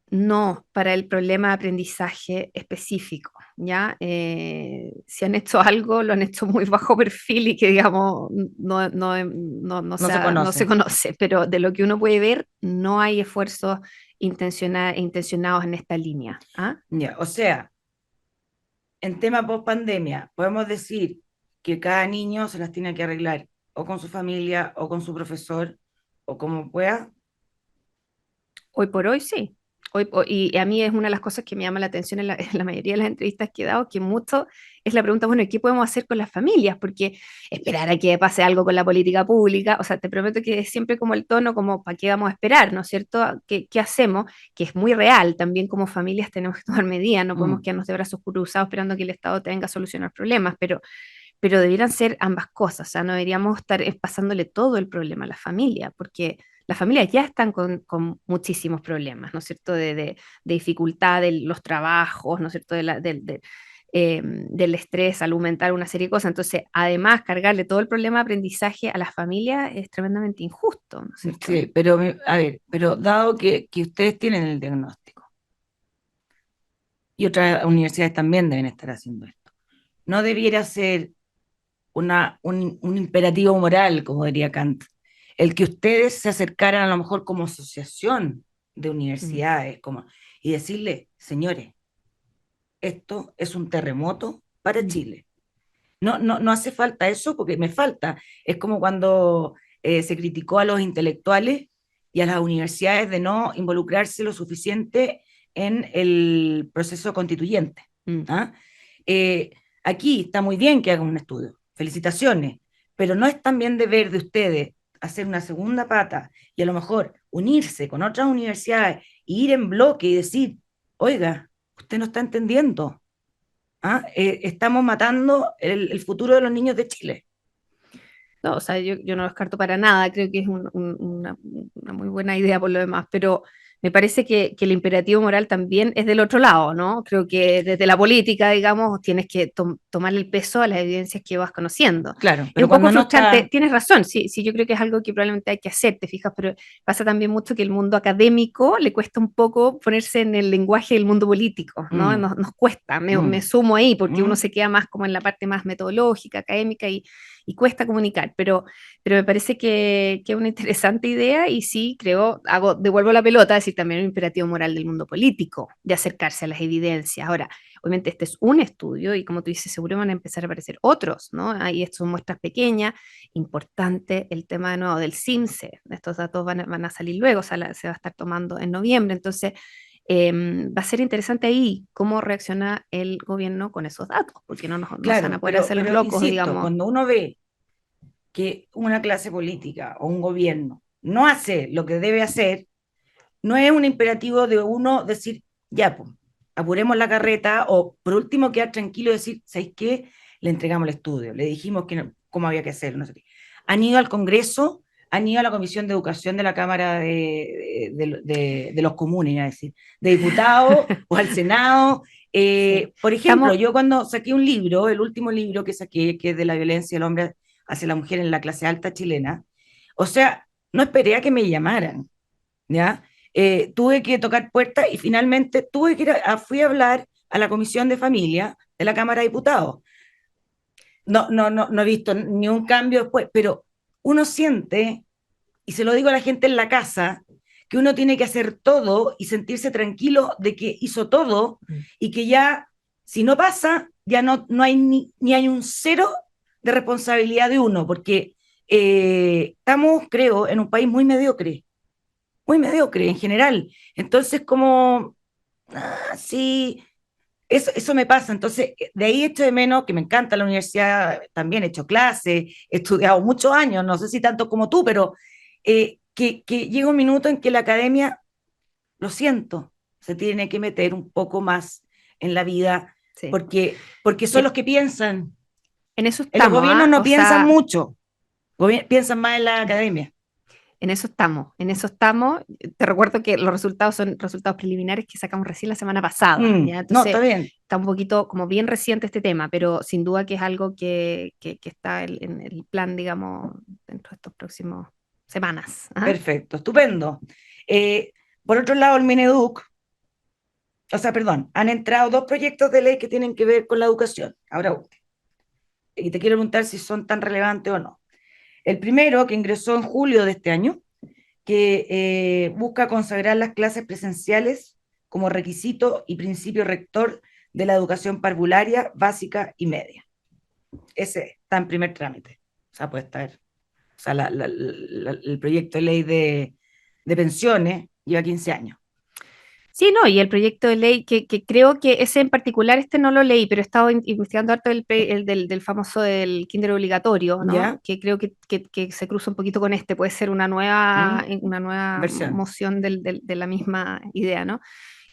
no para el problema de aprendizaje específico, ¿ya? Si han hecho algo, lo han hecho muy bajo perfil y que, digamos, No se no se conoce. conoce, pero de lo que uno puede ver, no hay esfuerzos intencionados en esta línea. ¿Ah? Ya, o sea, en tema post pandemia, podemos decir que cada niño se las tiene que arreglar o con su familia o con su profesor o como pueda. Hoy por hoy sí. Y a mí es una de las cosas que me llama la atención en en la mayoría de las entrevistas que he dado, que mucho es la pregunta, bueno, ¿y qué podemos hacer con las familias? Porque esperar a que pase algo con la política pública, o sea, te prometo que es siempre como el tono, como ¿para qué vamos a esperar? ¿No es cierto? ¿Qué hacemos? Que es muy real, también como familias tenemos que tomar medidas, no podemos Mm, quedarnos de brazos cruzados esperando que el Estado tenga que solucionar problemas, pero debieran ser ambas cosas, o sea, no deberíamos estar pasándole todo el problema a la familia, porque las familias ya están con muchísimos problemas, ¿no es cierto?, de dificultad de los trabajos, ¿no es cierto?, del estrés, salud mental, una serie de cosas. Entonces, además, cargarle todo el problema de aprendizaje a las familias es tremendamente injusto, ¿no es cierto? sí, pero a ver, pero dado que ustedes tienen el diagnóstico y otras universidades también deben estar haciendo esto, ¿no debiera ser un imperativo moral, como diría Kant, el que ustedes se acercaran a lo mejor como asociación de Mm. universidades como, y decirle, señores, esto es un terremoto para Chile? No, no, no hace falta eso porque me falta. Es como cuando se criticó a los intelectuales y a las universidades de no involucrarse lo suficiente en el proceso constituyente. Mm. ¿Ah? Eh, Aquí está muy bien que hagan un estudio, felicitaciones, pero no es también deber de ustedes hacer una segunda pata y a lo mejor unirse con otras universidades e ir en bloque y decir, oiga, usted no está entendiendo. ¿Ah? Estamos matando el futuro de los niños de Chile. No, o sea, yo no lo descarto para nada, creo que es una muy buena idea por lo demás, pero me parece que el imperativo moral también es del otro lado, ¿no? Creo que desde la política, digamos, tienes que tomar el peso a las evidencias que vas conociendo. Claro, Es pero un poco cuando no frustrante, está... tienes razón, sí, sí, yo creo que es algo que probablemente hay que hacer, te fijas, pero pasa también mucho que el mundo académico le cuesta un poco ponerse en el lenguaje del mundo político, ¿no? Mm, Nos cuesta, me mm, sumo ahí, porque uno mm. se queda más como en la parte más metodológica, académica y cuesta comunicar, pero me parece que es una interesante idea y sí, creo, devuelvo la pelota, es decir, también un imperativo moral del mundo político, de acercarse a las evidencias. Ahora, obviamente este es un estudio y como tú dices, seguro van a empezar a aparecer otros, ¿no? Ahí estos son muestras pequeñas, importante el tema de nuevo del CIMSE, estos datos van a salir luego, o sea, se va a estar tomando en noviembre, entonces va a ser interesante ahí cómo reacciona el gobierno con esos datos, porque no se van a Claro, poder hacer los pero locos, insisto, digamos. cuando uno ve que una clase política o un gobierno no hace lo que debe hacer, no es un imperativo de uno decir, ya, pues, apuremos la carreta o por último quedar tranquilo y decir, ¿sabéis qué? Le entregamos el estudio, le dijimos que no, cómo había que hacerlo, no sé qué. Han ido al Congreso, han ido a la Comisión de Educación de la Cámara de los Comunes, es decir, de diputados o al Senado. Sí. Por ejemplo, Estamos, yo cuando saqué un libro, el último libro que saqué, que es de la violencia del hombre hacia la mujer en la clase alta chilena, o sea, no esperé a que me llamaran, ¿ya? Tuve que tocar puertas y finalmente tuve que fui a hablar a la Comisión de Familia de la Cámara de Diputados. No, no, no, no he visto ni un cambio después, pero uno siente, y se lo digo a la gente en la casa, que uno tiene que hacer todo y sentirse tranquilo de que hizo todo y que ya, si no pasa, ya no hay ni hay un cero de responsabilidad de uno, porque estamos, creo, en un país muy mediocre en general. Entonces, como, sí, eso me pasa. Entonces, de ahí echo de menos que me encanta la universidad, también he hecho clases, he estudiado muchos años, no sé si tanto como tú, pero que llega un minuto en que la academia, lo siento, se tiene que meter un poco más en la vida, sí. porque son Mira, los que piensan. en eso En los estamos, gobiernos ¿ah? no O piensan sea, mucho, piensan más en la academia. En eso estamos, en eso estamos. Te recuerdo que los resultados son resultados preliminares que sacamos recién la semana pasada, ¿ya? No, Entonces, está bien. está un poquito como bien reciente este tema, pero sin duda que es algo que está en el plan, digamos, dentro de estos próximos semanas. ¿Ah? Perfecto, estupendo. Por otro lado, el Mineduc, o sea, perdón, han entrado dos proyectos de ley que tienen que ver con la educación. Ahora, y te quiero preguntar si son tan relevantes o no. El primero, que ingresó en julio de este año, que busca consagrar las clases presenciales como requisito y principio rector de la educación parvularia, básica y media. Ese está en primer trámite. O sea, puede estar. O sea, el proyecto de ley de pensiones lleva 15 años. Sí, no, y el proyecto de ley, que creo que ese en particular, este no lo leí, pero he estado investigando harto del famoso del kinder obligatorio, ¿no? ¿Ya? Que creo que se cruza un poquito con este, puede ser una nueva Versión. moción de la misma idea, ¿no?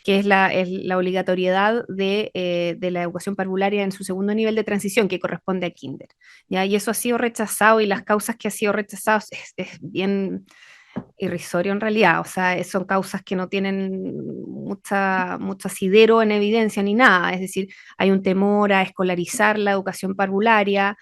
Que es la obligatoriedad de la educación parvularia en su segundo nivel de transición, que corresponde a kinder, ¿ya? Y eso ha sido rechazado, y las causas que ha sido rechazado es bien irrisorio en realidad, o sea, son causas que no tienen mucho asidero en evidencia ni nada, es decir, hay un temor a escolarizar la educación parvularia,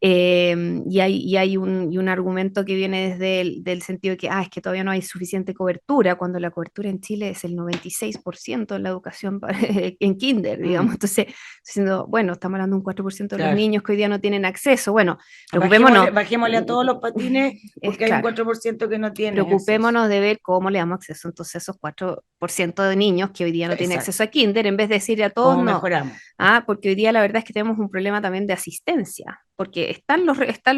y un argumento que viene desde del sentido de que es que todavía no hay suficiente cobertura, cuando la cobertura en Chile es el 96% de la educación en kinder, digamos. Entonces, diciendo, bueno, estamos hablando de un 4% de los Claro. niños que hoy día no tienen acceso. Bueno, preocupémonos. Bajémosle a todos los patines porque hay un Claro, 4% que no tiene acceso. preocupémonos de ver cómo le damos acceso entonces a esos 4% de niños que hoy día no tienen Exacto. acceso a kinder, en vez de decirle a todos ¿Cómo no. mejoramos? Porque hoy día la verdad es que tenemos un problema también de asistencia, porque están los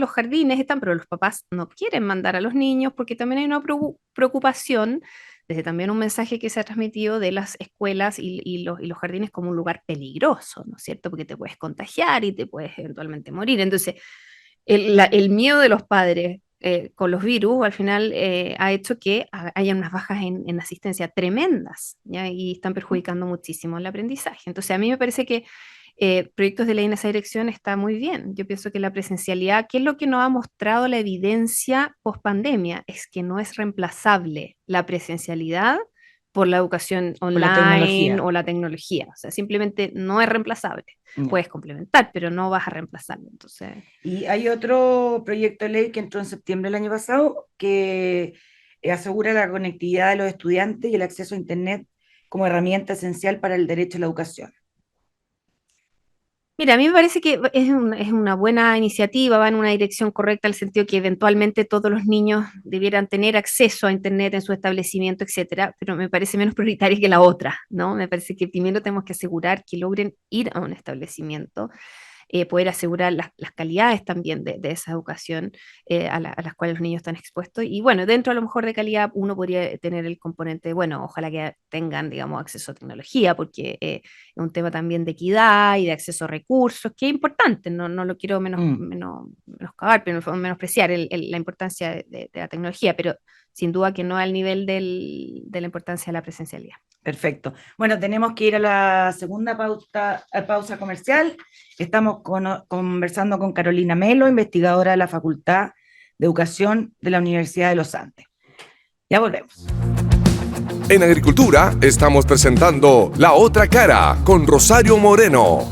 jardines, pero los papás no quieren mandar a los niños, porque también hay una preocupación, desde también un mensaje que se ha transmitido de las escuelas y los jardines como un lugar peligroso, ¿no es cierto? Porque te puedes contagiar y te puedes eventualmente morir. Entonces, el miedo de los padres con los virus al final ha hecho que haya unas bajas en asistencia tremendas, ¿ya? Y están perjudicando muchísimo el aprendizaje. Entonces, a mí me parece que proyectos de ley en esa dirección está muy bien. Yo pienso que la presencialidad, ¿qué es lo que nos ha mostrado la evidencia post pandemia? Es que no es reemplazable la presencialidad por la educación Por la online tecnología. o la tecnología. O sea, simplemente no es reemplazable. Ya. Puedes complementar, pero no vas a reemplazarlo. Entonces, Y hay otro proyecto de ley que entró en septiembre del año pasado que asegura la conectividad de los estudiantes y el acceso a Internet como herramienta esencial para el derecho a la educación. mira, a mí me parece que es una buena iniciativa, va en una dirección correcta, en el sentido que eventualmente todos los niños debieran tener acceso a Internet en su establecimiento, etcétera, pero me parece menos prioritaria que la otra, ¿no? Me parece que primero tenemos que asegurar que logren ir a un establecimiento, poder asegurar las calidades también de esa educación a las cuales los niños están expuestos. Y bueno, dentro a lo mejor de calidad uno podría tener el componente, bueno, ojalá que tengan, digamos, acceso a tecnología, porque es un tema también de equidad y de acceso a recursos, que es importante, no lo quiero menoscabar, pero menospreciar la importancia de la tecnología, pero sin duda que no al nivel de la importancia de la presencialidad. Perfecto. Bueno, tenemos que ir a la segunda pausa comercial. Estamos conversando con Carolina Melo, investigadora de la Facultad de Educación de la Universidad de los Andes. Ya volvemos. En Agricultura estamos presentando La Otra Cara con Rosario Moreno.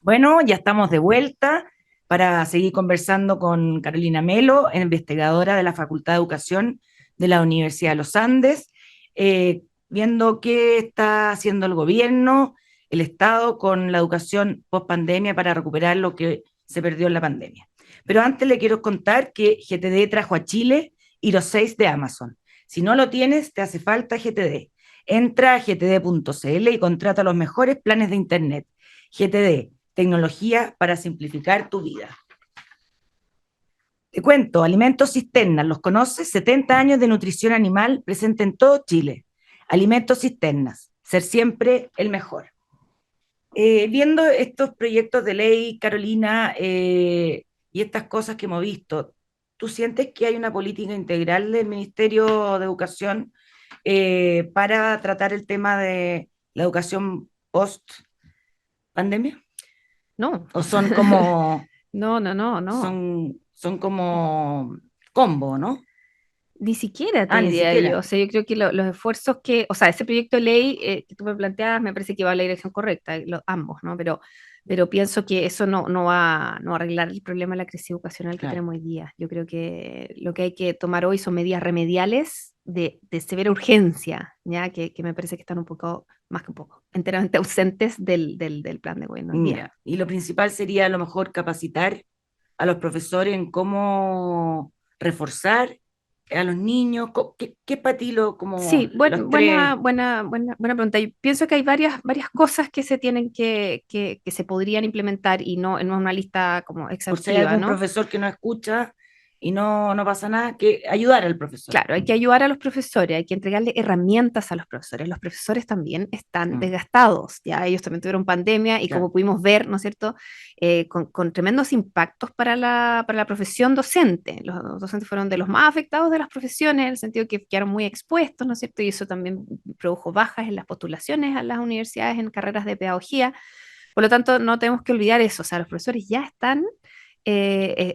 Bueno, ya estamos de vuelta para seguir conversando con Carolina Melo, investigadora de la Facultad de Educación de la Universidad de los Andes, viendo qué está haciendo el gobierno, el Estado con la educación post pandemia para recuperar lo que se perdió en la pandemia. Pero antes le quiero contar que GTD trajo a Chile Hero 6 de Amazon. Si no lo tienes, te hace falta GTD. Entra a gtd.cl y contrata los mejores planes de internet. GTD, tecnología para simplificar tu vida. Te cuento, Alimentos Cisternas, ¿los conoces? 70 años de nutrición animal presente en todo Chile. Alimentos Cisternas, ser siempre el mejor. Viendo estos proyectos de ley, Carolina, y estas cosas que hemos visto, ¿tú sientes que hay una política integral del Ministerio de Educación para tratar el tema de la educación post pandemia? No, o son como, no, no, no, no. son como combo, ¿no? Ni siquiera te Ah, ni diría yo. siquiera. O sea, yo creo que los esfuerzos que, o sea, ese proyecto de ley que tú me planteas me parece que va en la dirección correcta, ambos, ¿no? Pero pienso que eso no va a arreglar el problema de la crisis educacional que Claro. tenemos hoy día. Yo creo que lo que hay que tomar hoy son medidas remediales de severa urgencia, ¿ya? Que me parece que están un poco, más que un poco, enteramente ausentes del plan de gobierno hoy día. Ya. Y lo principal sería a lo mejor capacitar a los profesores en cómo reforzar a los niños. ¿Qué es para ti como Sí, los tres? buena pregunta. Yo pienso que hay varias cosas que se tienen que se podrían implementar y no es una lista como Por si hay exhaustiva, algún ¿no? profesor que no escucha y no pasa nada, que ayudar al profesor. Claro, hay que ayudar a los profesores, hay que entregarle herramientas a los profesores. Los profesores también están Mm, desgastados, ya ellos también tuvieron pandemia y claro. como pudimos ver, ¿no es cierto?, con tremendos impactos para la profesión docente. Los docentes fueron de los más afectados de las profesiones, en el sentido que quedaron muy expuestos, ¿no es cierto? Y eso también produjo bajas en las postulaciones a las universidades en carreras de pedagogía. Por lo tanto, no tenemos que olvidar eso, o sea, los profesores ya están,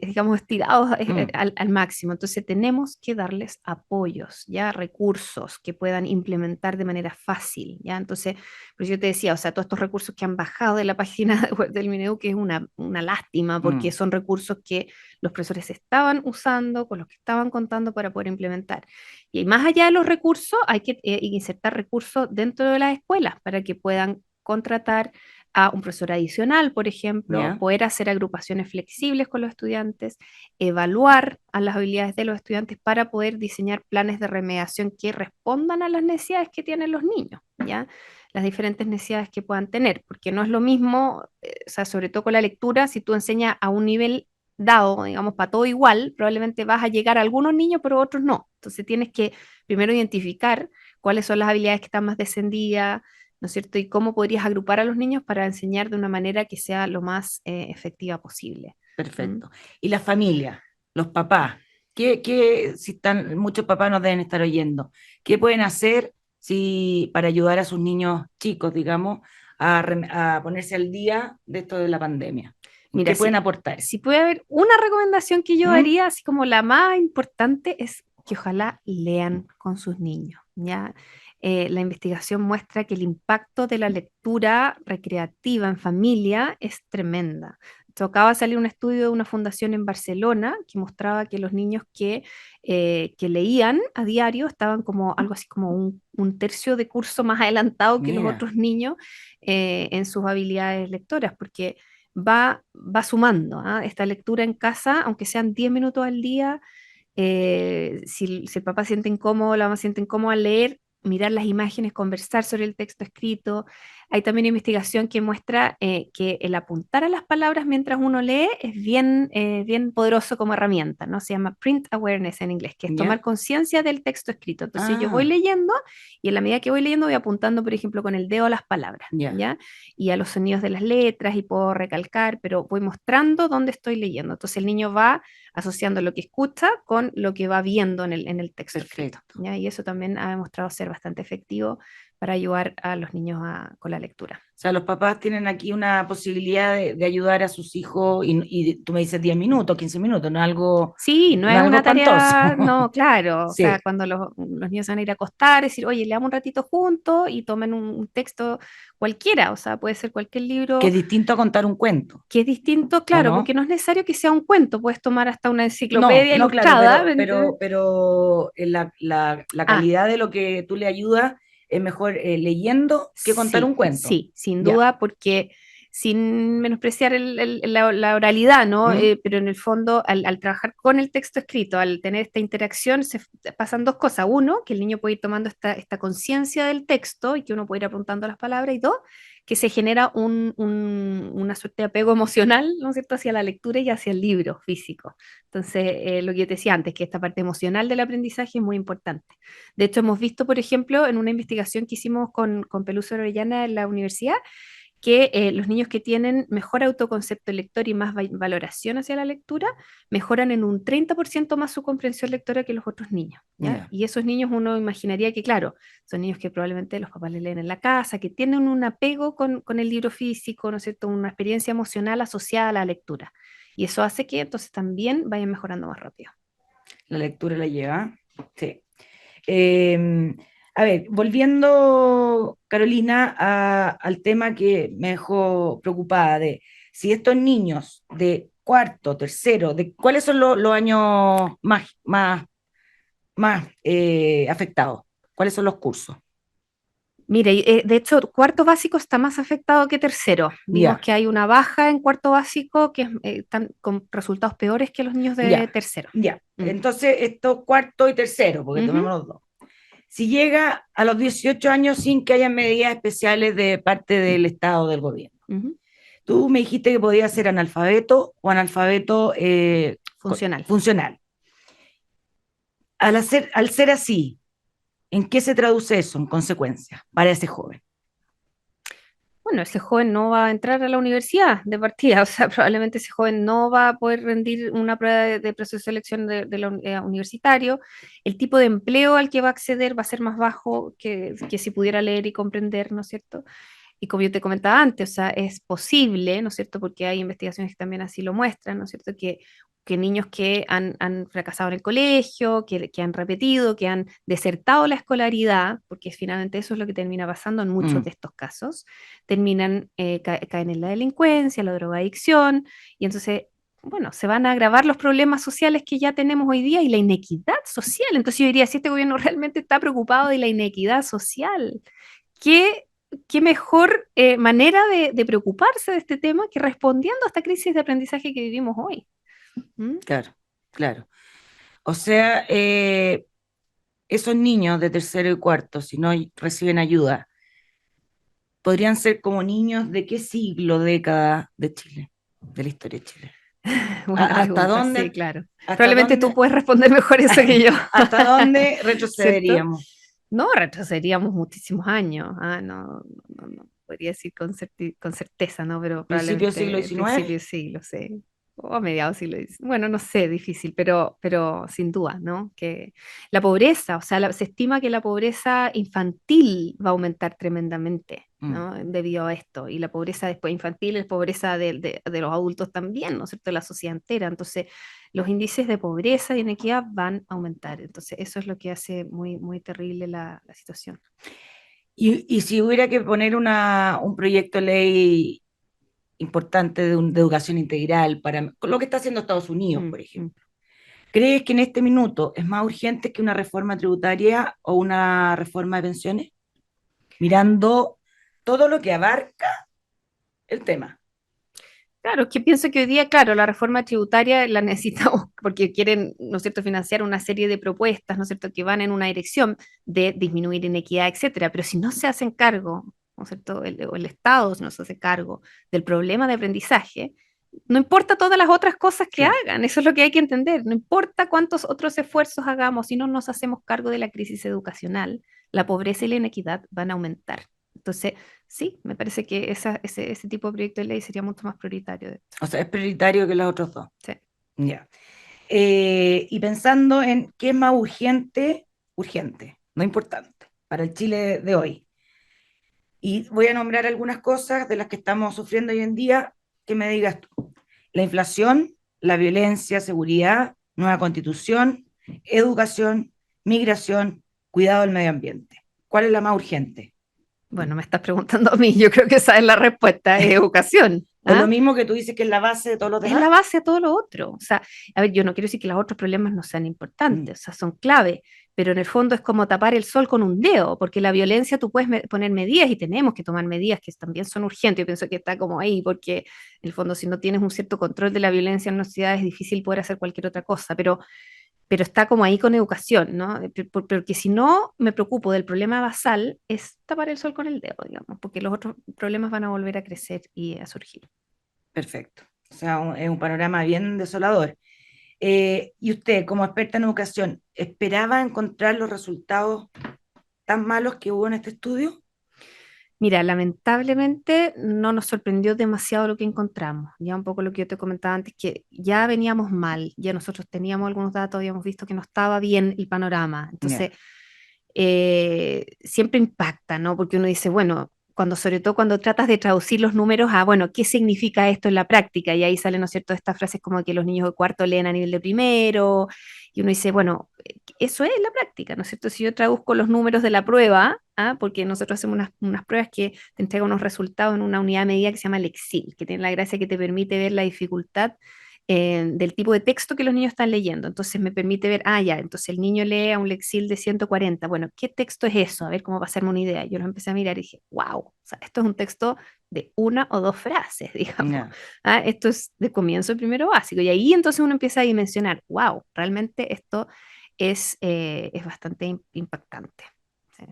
digamos, estirados Mm, al máximo, entonces tenemos que darles apoyos, ya recursos que puedan implementar de manera fácil, ya, entonces, pues yo te decía, o sea, todos estos recursos que han bajado de la página web del Minedu, que es una lástima, porque mm, son recursos que los profesores estaban usando, con los que estaban contando para poder implementar. Y más allá de los recursos, hay que insertar recursos dentro de las escuelas para que puedan contratar a un profesor adicional, por ejemplo, ya, poder hacer agrupaciones flexibles con los estudiantes, evaluar a las habilidades de los estudiantes para poder diseñar planes de remediación que respondan a las necesidades que tienen los niños, ¿ya? Las diferentes necesidades que puedan tener, porque no es lo mismo, o sea, sobre todo con la lectura, si tú enseñas a un nivel dado, digamos, para todo igual, probablemente vas a llegar a algunos niños, pero a otros no. Entonces tienes que primero identificar cuáles son las habilidades que están más descendidas, ¿no es cierto? Y cómo podrías agrupar a los niños para enseñar de una manera que sea lo más efectiva posible. ¿Mm? perfecto. Y la familia, los papás, si están, muchos papás nos deben estar oyendo, ¿qué pueden hacer para ayudar a sus niños chicos, digamos, a ponerse al día de esto de la pandemia? Mira, ¿Qué pueden aportar? si puede haber una recomendación que yo ¿Mm? haría, así como la más importante, es que ojalá lean con sus niños, ¿ya? La investigación muestra que el impacto de la lectura recreativa en familia es tremenda. Acaba de salir un estudio de una fundación en Barcelona que mostraba que los niños que leían a diario estaban como algo así como un tercio de curso más adelantado que los Mira, otros niños en sus habilidades lectoras, porque va sumando, ¿ah? Esta lectura en casa, aunque sean 10 minutos al día, si el papá siente incómodo, la mamá siente incómodo al leer, mirar las imágenes, conversar sobre el texto escrito. Hay también investigación que muestra que el apuntar a las palabras mientras uno lee es bien poderoso como herramienta, ¿no? Se llama print awareness en inglés, que es tomar ¿ya? conciencia del texto escrito. Entonces yo voy Ah, leyendo y en la medida que voy leyendo voy apuntando, por ejemplo, con el dedo a las palabras, ya, ¿ya? Y a los sonidos de las letras y puedo recalcar, pero voy mostrando dónde estoy leyendo. Entonces el niño va asociando lo que escucha con lo que va viendo en el texto escrito, perfecto. ¿ya? Y eso también ha demostrado ser bastante efectivo para ayudar a los niños con la lectura. O sea, los papás tienen aquí una posibilidad de ayudar a sus hijos y tú me dices 10 minutos, 15 minutos, Sí, no no es es algo una espantoso. tarea, no, claro, o sea, Sí, cuando los niños se van a ir a acostar, decir, oye, leamos un ratito juntos y tomen un texto cualquiera, o sea, puede ser cualquier que libro es distinto a contar un cuento, que es distinto, ¿o claro, porque no? no es necesario que sea un cuento, puedes tomar hasta una No, enciclopedia no, claro, ilustrada, ¿me entiendes? pero la Ah, calidad de lo que tú le ayudas es mejor leyendo que contar un sí, cuento. sí, sin Ya. duda, porque sin menospreciar la oralidad, ¿no? ¿Mm? Pero en el fondo, al trabajar con el texto escrito, al tener esta interacción, pasan dos cosas. Uno, que el niño puede ir tomando esta conciencia del texto y que uno puede ir apuntando las palabras. Y dos, que se genera una suerte de apego emocional, ¿no es cierto?, hacia la lectura y hacia el libro físico. Entonces, lo que yo te decía antes, que esta parte emocional del aprendizaje es muy importante. De hecho, hemos visto, por ejemplo, en una investigación que hicimos con Peluso Orellana en la universidad, que los niños que tienen mejor autoconcepto lector y más valoración hacia la lectura, mejoran en un 30% más su comprensión lectora que los otros niños, ¿ya? Ya. Y esos niños uno imaginaría que, claro, son niños que probablemente los papás les leen en la casa, que tienen un apego con el libro físico, ¿no es cierto? Una experiencia emocional asociada a la lectura. Y eso hace que entonces también vayan mejorando más rápido. La lectura la lleva. Sí. Eh, a ver, volviendo, Carolina, al tema que me dejó preocupada de si estos niños de cuarto, tercero, ¿cuáles son los años más afectados? ¿Cuáles son los cursos? Mire, de hecho, cuarto básico está más afectado que tercero. Vimos Ya, que hay una baja en cuarto básico que están con resultados peores que los niños de ya, tercero. ya. Mm. Entonces, esto cuarto y tercero, porque Ujú. tomemos los dos. Si llega a los 18 años sin que haya medidas especiales de parte del Estado o del gobierno. Ujú. Tú me dijiste que podía ser analfabeto o analfabeto Funcional. funcional. Al ser así, ¿en qué se traduce eso en consecuencia para ese joven? Bueno, ese joven no va a entrar a la universidad de partida, o sea, probablemente ese joven no va a poder rendir una prueba de proceso de selección de la universitario. El tipo de empleo al que va a acceder va a ser más bajo que si pudiera leer y comprender, ¿no es cierto? Y como yo te comentaba antes, o sea, es posible, ¿no es cierto? Porque hay investigaciones que también así lo muestran, ¿no es cierto? Que niños que han fracasado en el colegio, que han repetido, que han desertado la escolaridad, porque finalmente eso es lo que termina pasando en muchos Mm. de estos casos, terminan, caen en la delincuencia, la drogadicción, y entonces, bueno, se van a agravar los problemas sociales que ya tenemos hoy día y la inequidad social. Entonces yo diría, si este gobierno realmente está preocupado de la inequidad social, ¿qué qué mejor manera de preocuparse de este tema que respondiendo a esta crisis de aprendizaje que vivimos hoy? ¿Mm? Claro, claro. O sea, esos niños de tercero y cuarto, si no reciben ayuda, podrían ser como niños de qué siglo, década de Chile, de la historia de Chile. Buena ¿Hasta pregunta, sí, dónde, claro. hasta Probablemente tú dónde, puedes responder mejor eso que yo, hasta dónde ¿cierto? retrocederíamos? No, retrocederíamos muchísimos años. No podría decir con certeza, ¿no? Pero ¿Principio del siglo probablemente XIX? principio del siglo, sí. O a mediados del siglo XIX. Bueno, no sé, difícil, pero sin duda, ¿no? Que la pobreza, o sea, se estima que la pobreza infantil va a aumentar tremendamente, Mm. ¿no? Debido a esto. Y la pobreza después infantil es pobreza de los adultos también, ¿no es cierto? De la sociedad entera. Entonces, los índices de pobreza y inequidad van a aumentar. Entonces, eso es lo que hace muy, muy terrible la situación. Y si hubiera que poner un proyecto de ley importante de educación integral para lo que está haciendo Estados Unidos, Mm, por mm. ejemplo, ¿crees que en este minuto es más urgente que una reforma tributaria o una reforma de pensiones? Mirando todo lo que abarca el tema. Claro, es que pienso que hoy día, claro, la reforma tributaria la necesitamos porque quieren, ¿no es cierto?, financiar una serie de propuestas, ¿no es cierto?, que van en una dirección de disminuir inequidad, etcétera. Pero si no se hacen cargo, ¿no es cierto?, o el Estado no se hace cargo del problema de aprendizaje, no importa todas las otras cosas que Claro. hagan, eso es lo que hay que entender. No importa cuántos otros esfuerzos hagamos, si no nos hacemos cargo de la crisis educacional, la pobreza y la inequidad van a aumentar. Entonces, sí, me parece que ese tipo de proyecto de ley sería mucho más prioritario. O sea, es prioritario que los otros dos. Sí. Ya. Y pensando en qué es más urgente, no importante, para el Chile de hoy. Y voy a nombrar algunas cosas de las que estamos sufriendo hoy en día, que me digas tú. La inflación, la violencia, seguridad, nueva constitución, educación, migración, cuidado del medio ambiente. ¿Cuál es la más urgente? Bueno, me estás preguntando a mí, yo creo que esa es la respuesta, es educación. Por lo ¿Ah? mismo que tú dices que es la base de todos los Es la demás. base de todo lo otro. O sea, a ver, yo no quiero decir que los otros problemas no sean Mm. importantes, o sea, son clave, pero en el fondo es como tapar el sol con un dedo, porque la violencia tú puedes poner medidas y tenemos que tomar medidas que también son urgentes. Yo pienso que está como ahí, porque en el fondo si no tienes un cierto control de la violencia en una sociedad es difícil poder hacer cualquier otra cosa, pero está como ahí con educación, ¿no? Porque si no me preocupo del problema basal, es tapar el sol con el dedo, digamos, porque los otros problemas van a volver a crecer y a surgir. Perfecto. O sea, es un panorama bien desolador. Y usted, como experta en educación, ¿esperaba encontrar los resultados tan malos que hubo en este estudio? Mira, lamentablemente no nos sorprendió demasiado lo que encontramos. Ya un poco lo que yo te comentaba antes, que ya veníamos mal, ya nosotros teníamos algunos datos, habíamos visto que no estaba bien el panorama. Entonces, Ya. siempre impacta, ¿no? Porque uno dice, bueno, sobre todo cuando tratas de traducir los números a, bueno, ¿qué significa esto en la práctica? Y ahí salen, ¿no es cierto?, estas frases como que los niños de cuarto leen a nivel de primero, y uno dice, bueno, eso es la práctica, ¿no es cierto? Si yo traduzco los números de la prueba, ¿ah? Porque nosotros hacemos unas pruebas que te entregan unos resultados en una unidad de medida que se llama el Lexil, que tiene la gracia que te permite ver la dificultad del tipo de texto que los niños están leyendo. Entonces me permite ver, ya, entonces el niño lee a un Lexil de 140. Bueno, ¿qué texto es eso? A ver cómo va a hacerme una idea. Yo los empecé a mirar y dije, wow, o sea, esto es un texto de una o dos frases, digamos. Ya. Esto es de comienzo de primero básico. Y ahí entonces uno empieza a dimensionar, wow, realmente esto es bastante impactante. Sí.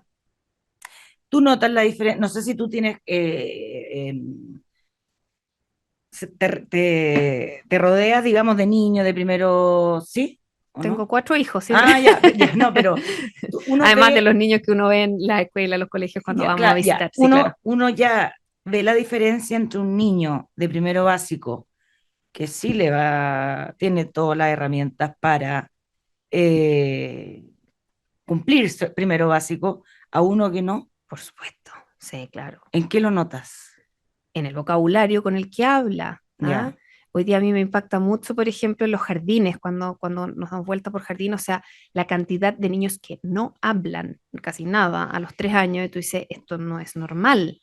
Tú notas la diferencia, no sé si tú tienes, te rodeas, digamos, de niños de primero, ¿sí? ¿O Tengo no? 4 hijos, ¿sí? Ya, ya, no, pero uno Además de ve, los niños que uno ve en la escuela, los colegios cuando ya, vamos a claro, ya, visitar, sí, claro. uno ya ve la diferencia entre un niño de primero básico, que sí tiene todas las herramientas para eh, cumplir primero básico, a uno que no. Por supuesto, sí, claro. ¿En qué lo notas? En el vocabulario con el que habla. Ya, Hoy día a mí me impacta mucho, por ejemplo, en los jardines, cuando nos damos vuelta por jardín, o sea, la cantidad de niños que no hablan casi nada a los 3 años, y tú dices, esto no es normal,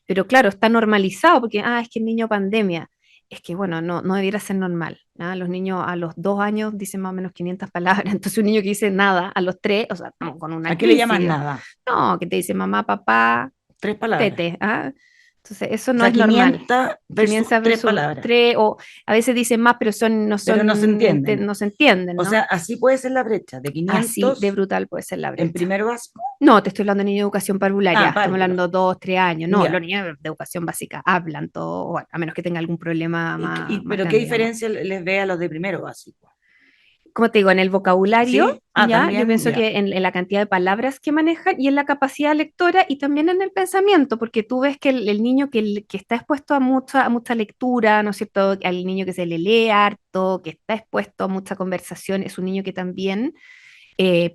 pero claro, está normalizado, porque, es que el niño pandemia, es que bueno, no debiera ser normal, Los niños a los 2 años dicen más o menos 500 palabras, entonces un niño que dice nada a los 3, o sea, no, con una ¿a qué le crisis, llaman digo, nada? no, que te dice mamá, papá, 3 palabras. tete, Entonces, eso O no sea, es normal. 500 versus 500 tres versus palabras, 3, o a veces dicen más, pero pero no se entienden. no se entienden, O sea, ¿no? así puede ser la brecha, de Así de 500 brutal puede ser la en brecha. primero básico. No, te estoy hablando de niños de educación parvularia, estamos Párvulo. hablando de 2, 3 años. No, los Ya. niños de educación básica hablan todo, bueno, a menos que tenga algún problema más Pero ¿qué grande, digamos. diferencia les ve a los de primero básico? Como te digo, en el vocabulario, ¿Sí? ya, yo También, pienso ya. que en la cantidad de palabras que manejan y en la capacidad lectora y también en el pensamiento, porque tú ves que el niño que está expuesto a mucha lectura, ¿no es cierto? Al niño que se le lee harto, que está expuesto a mucha conversación, es un niño que también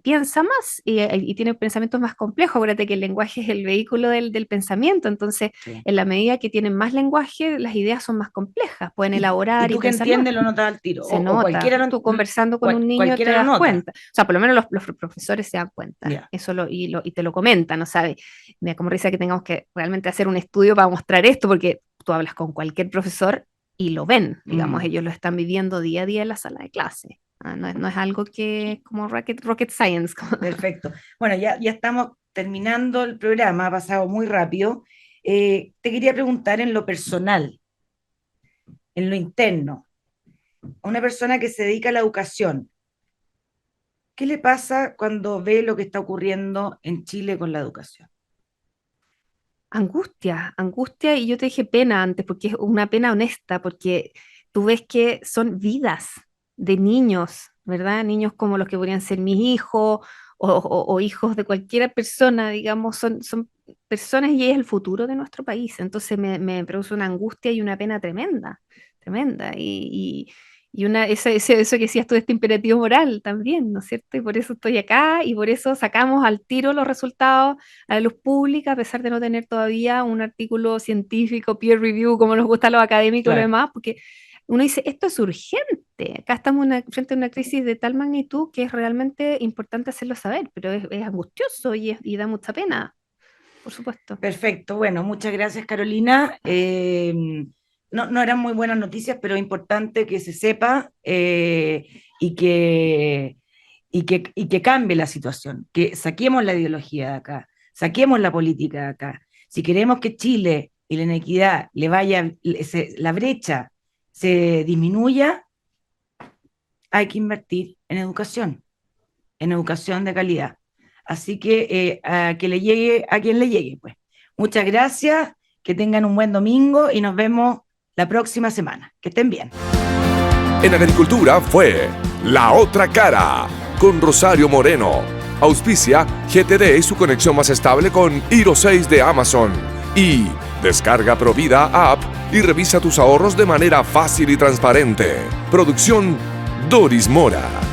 piensa más y tiene pensamientos más complejos. Acuérdate que el lenguaje es el vehículo del pensamiento, entonces Sí. en la medida que tienen más lenguaje, las ideas son más complejas, pueden Y elaborar y tú que pensar más. entiendes lo notas al tiro. Se O nota. cualquiera, Tú conversando con un niño te cualquiera lo das nota. cuenta. O sea, por lo menos los profesores se dan cuenta. Ya. Eso y te lo comentan, ¿no sabes? Me da como risa que tengamos que realmente hacer un estudio para mostrar esto, porque tú hablas con cualquier profesor y lo ven, digamos, ellos lo están viviendo día a día en la sala de clase. No es algo que es como rocket science. Perfecto. Bueno, ya estamos terminando el programa, ha pasado muy rápido. Te quería preguntar en lo personal, en lo interno, a una persona que se dedica a la educación, ¿qué le pasa cuando ve lo que está ocurriendo en Chile con la educación? Angustia, y yo te dije pena antes, porque es una pena honesta, porque tú ves que son vidas de niños, ¿verdad? Niños como los que podrían ser mis hijos o hijos de cualquier persona, digamos, son personas y es el futuro de nuestro país. Entonces me produce una angustia y una pena tremenda, tremenda. Eso que decías tú de este imperativo moral también, ¿no es cierto? Y por eso estoy acá y por eso sacamos al tiro los resultados a la luz pública, a pesar de no tener todavía un artículo científico, peer review, como nos gusta a los académicos y lo Claro. demás, porque uno dice, esto es urgente, acá estamos frente a una crisis de tal magnitud que es realmente importante hacerlo saber, pero es angustioso y da mucha pena, por supuesto. Perfecto, bueno, muchas gracias Carolina. No eran muy buenas noticias, pero es importante que se sepa y que cambie la situación, que saquemos la ideología de acá, saquemos la política de acá. Si queremos que Chile y la inequidad la brecha se disminuya, hay que invertir en educación de calidad. Así que a que le llegue a quien le llegue, pues. Muchas gracias, que tengan un buen domingo y nos vemos la próxima semana. Que estén bien. En Agricultura fue La Otra Cara con Rosario Moreno. Auspicia GTD y su conexión más estable con Hero 6 de Amazon. Y descarga Provida App y revisa tus ahorros de manera fácil y transparente. Producción Doris Mora.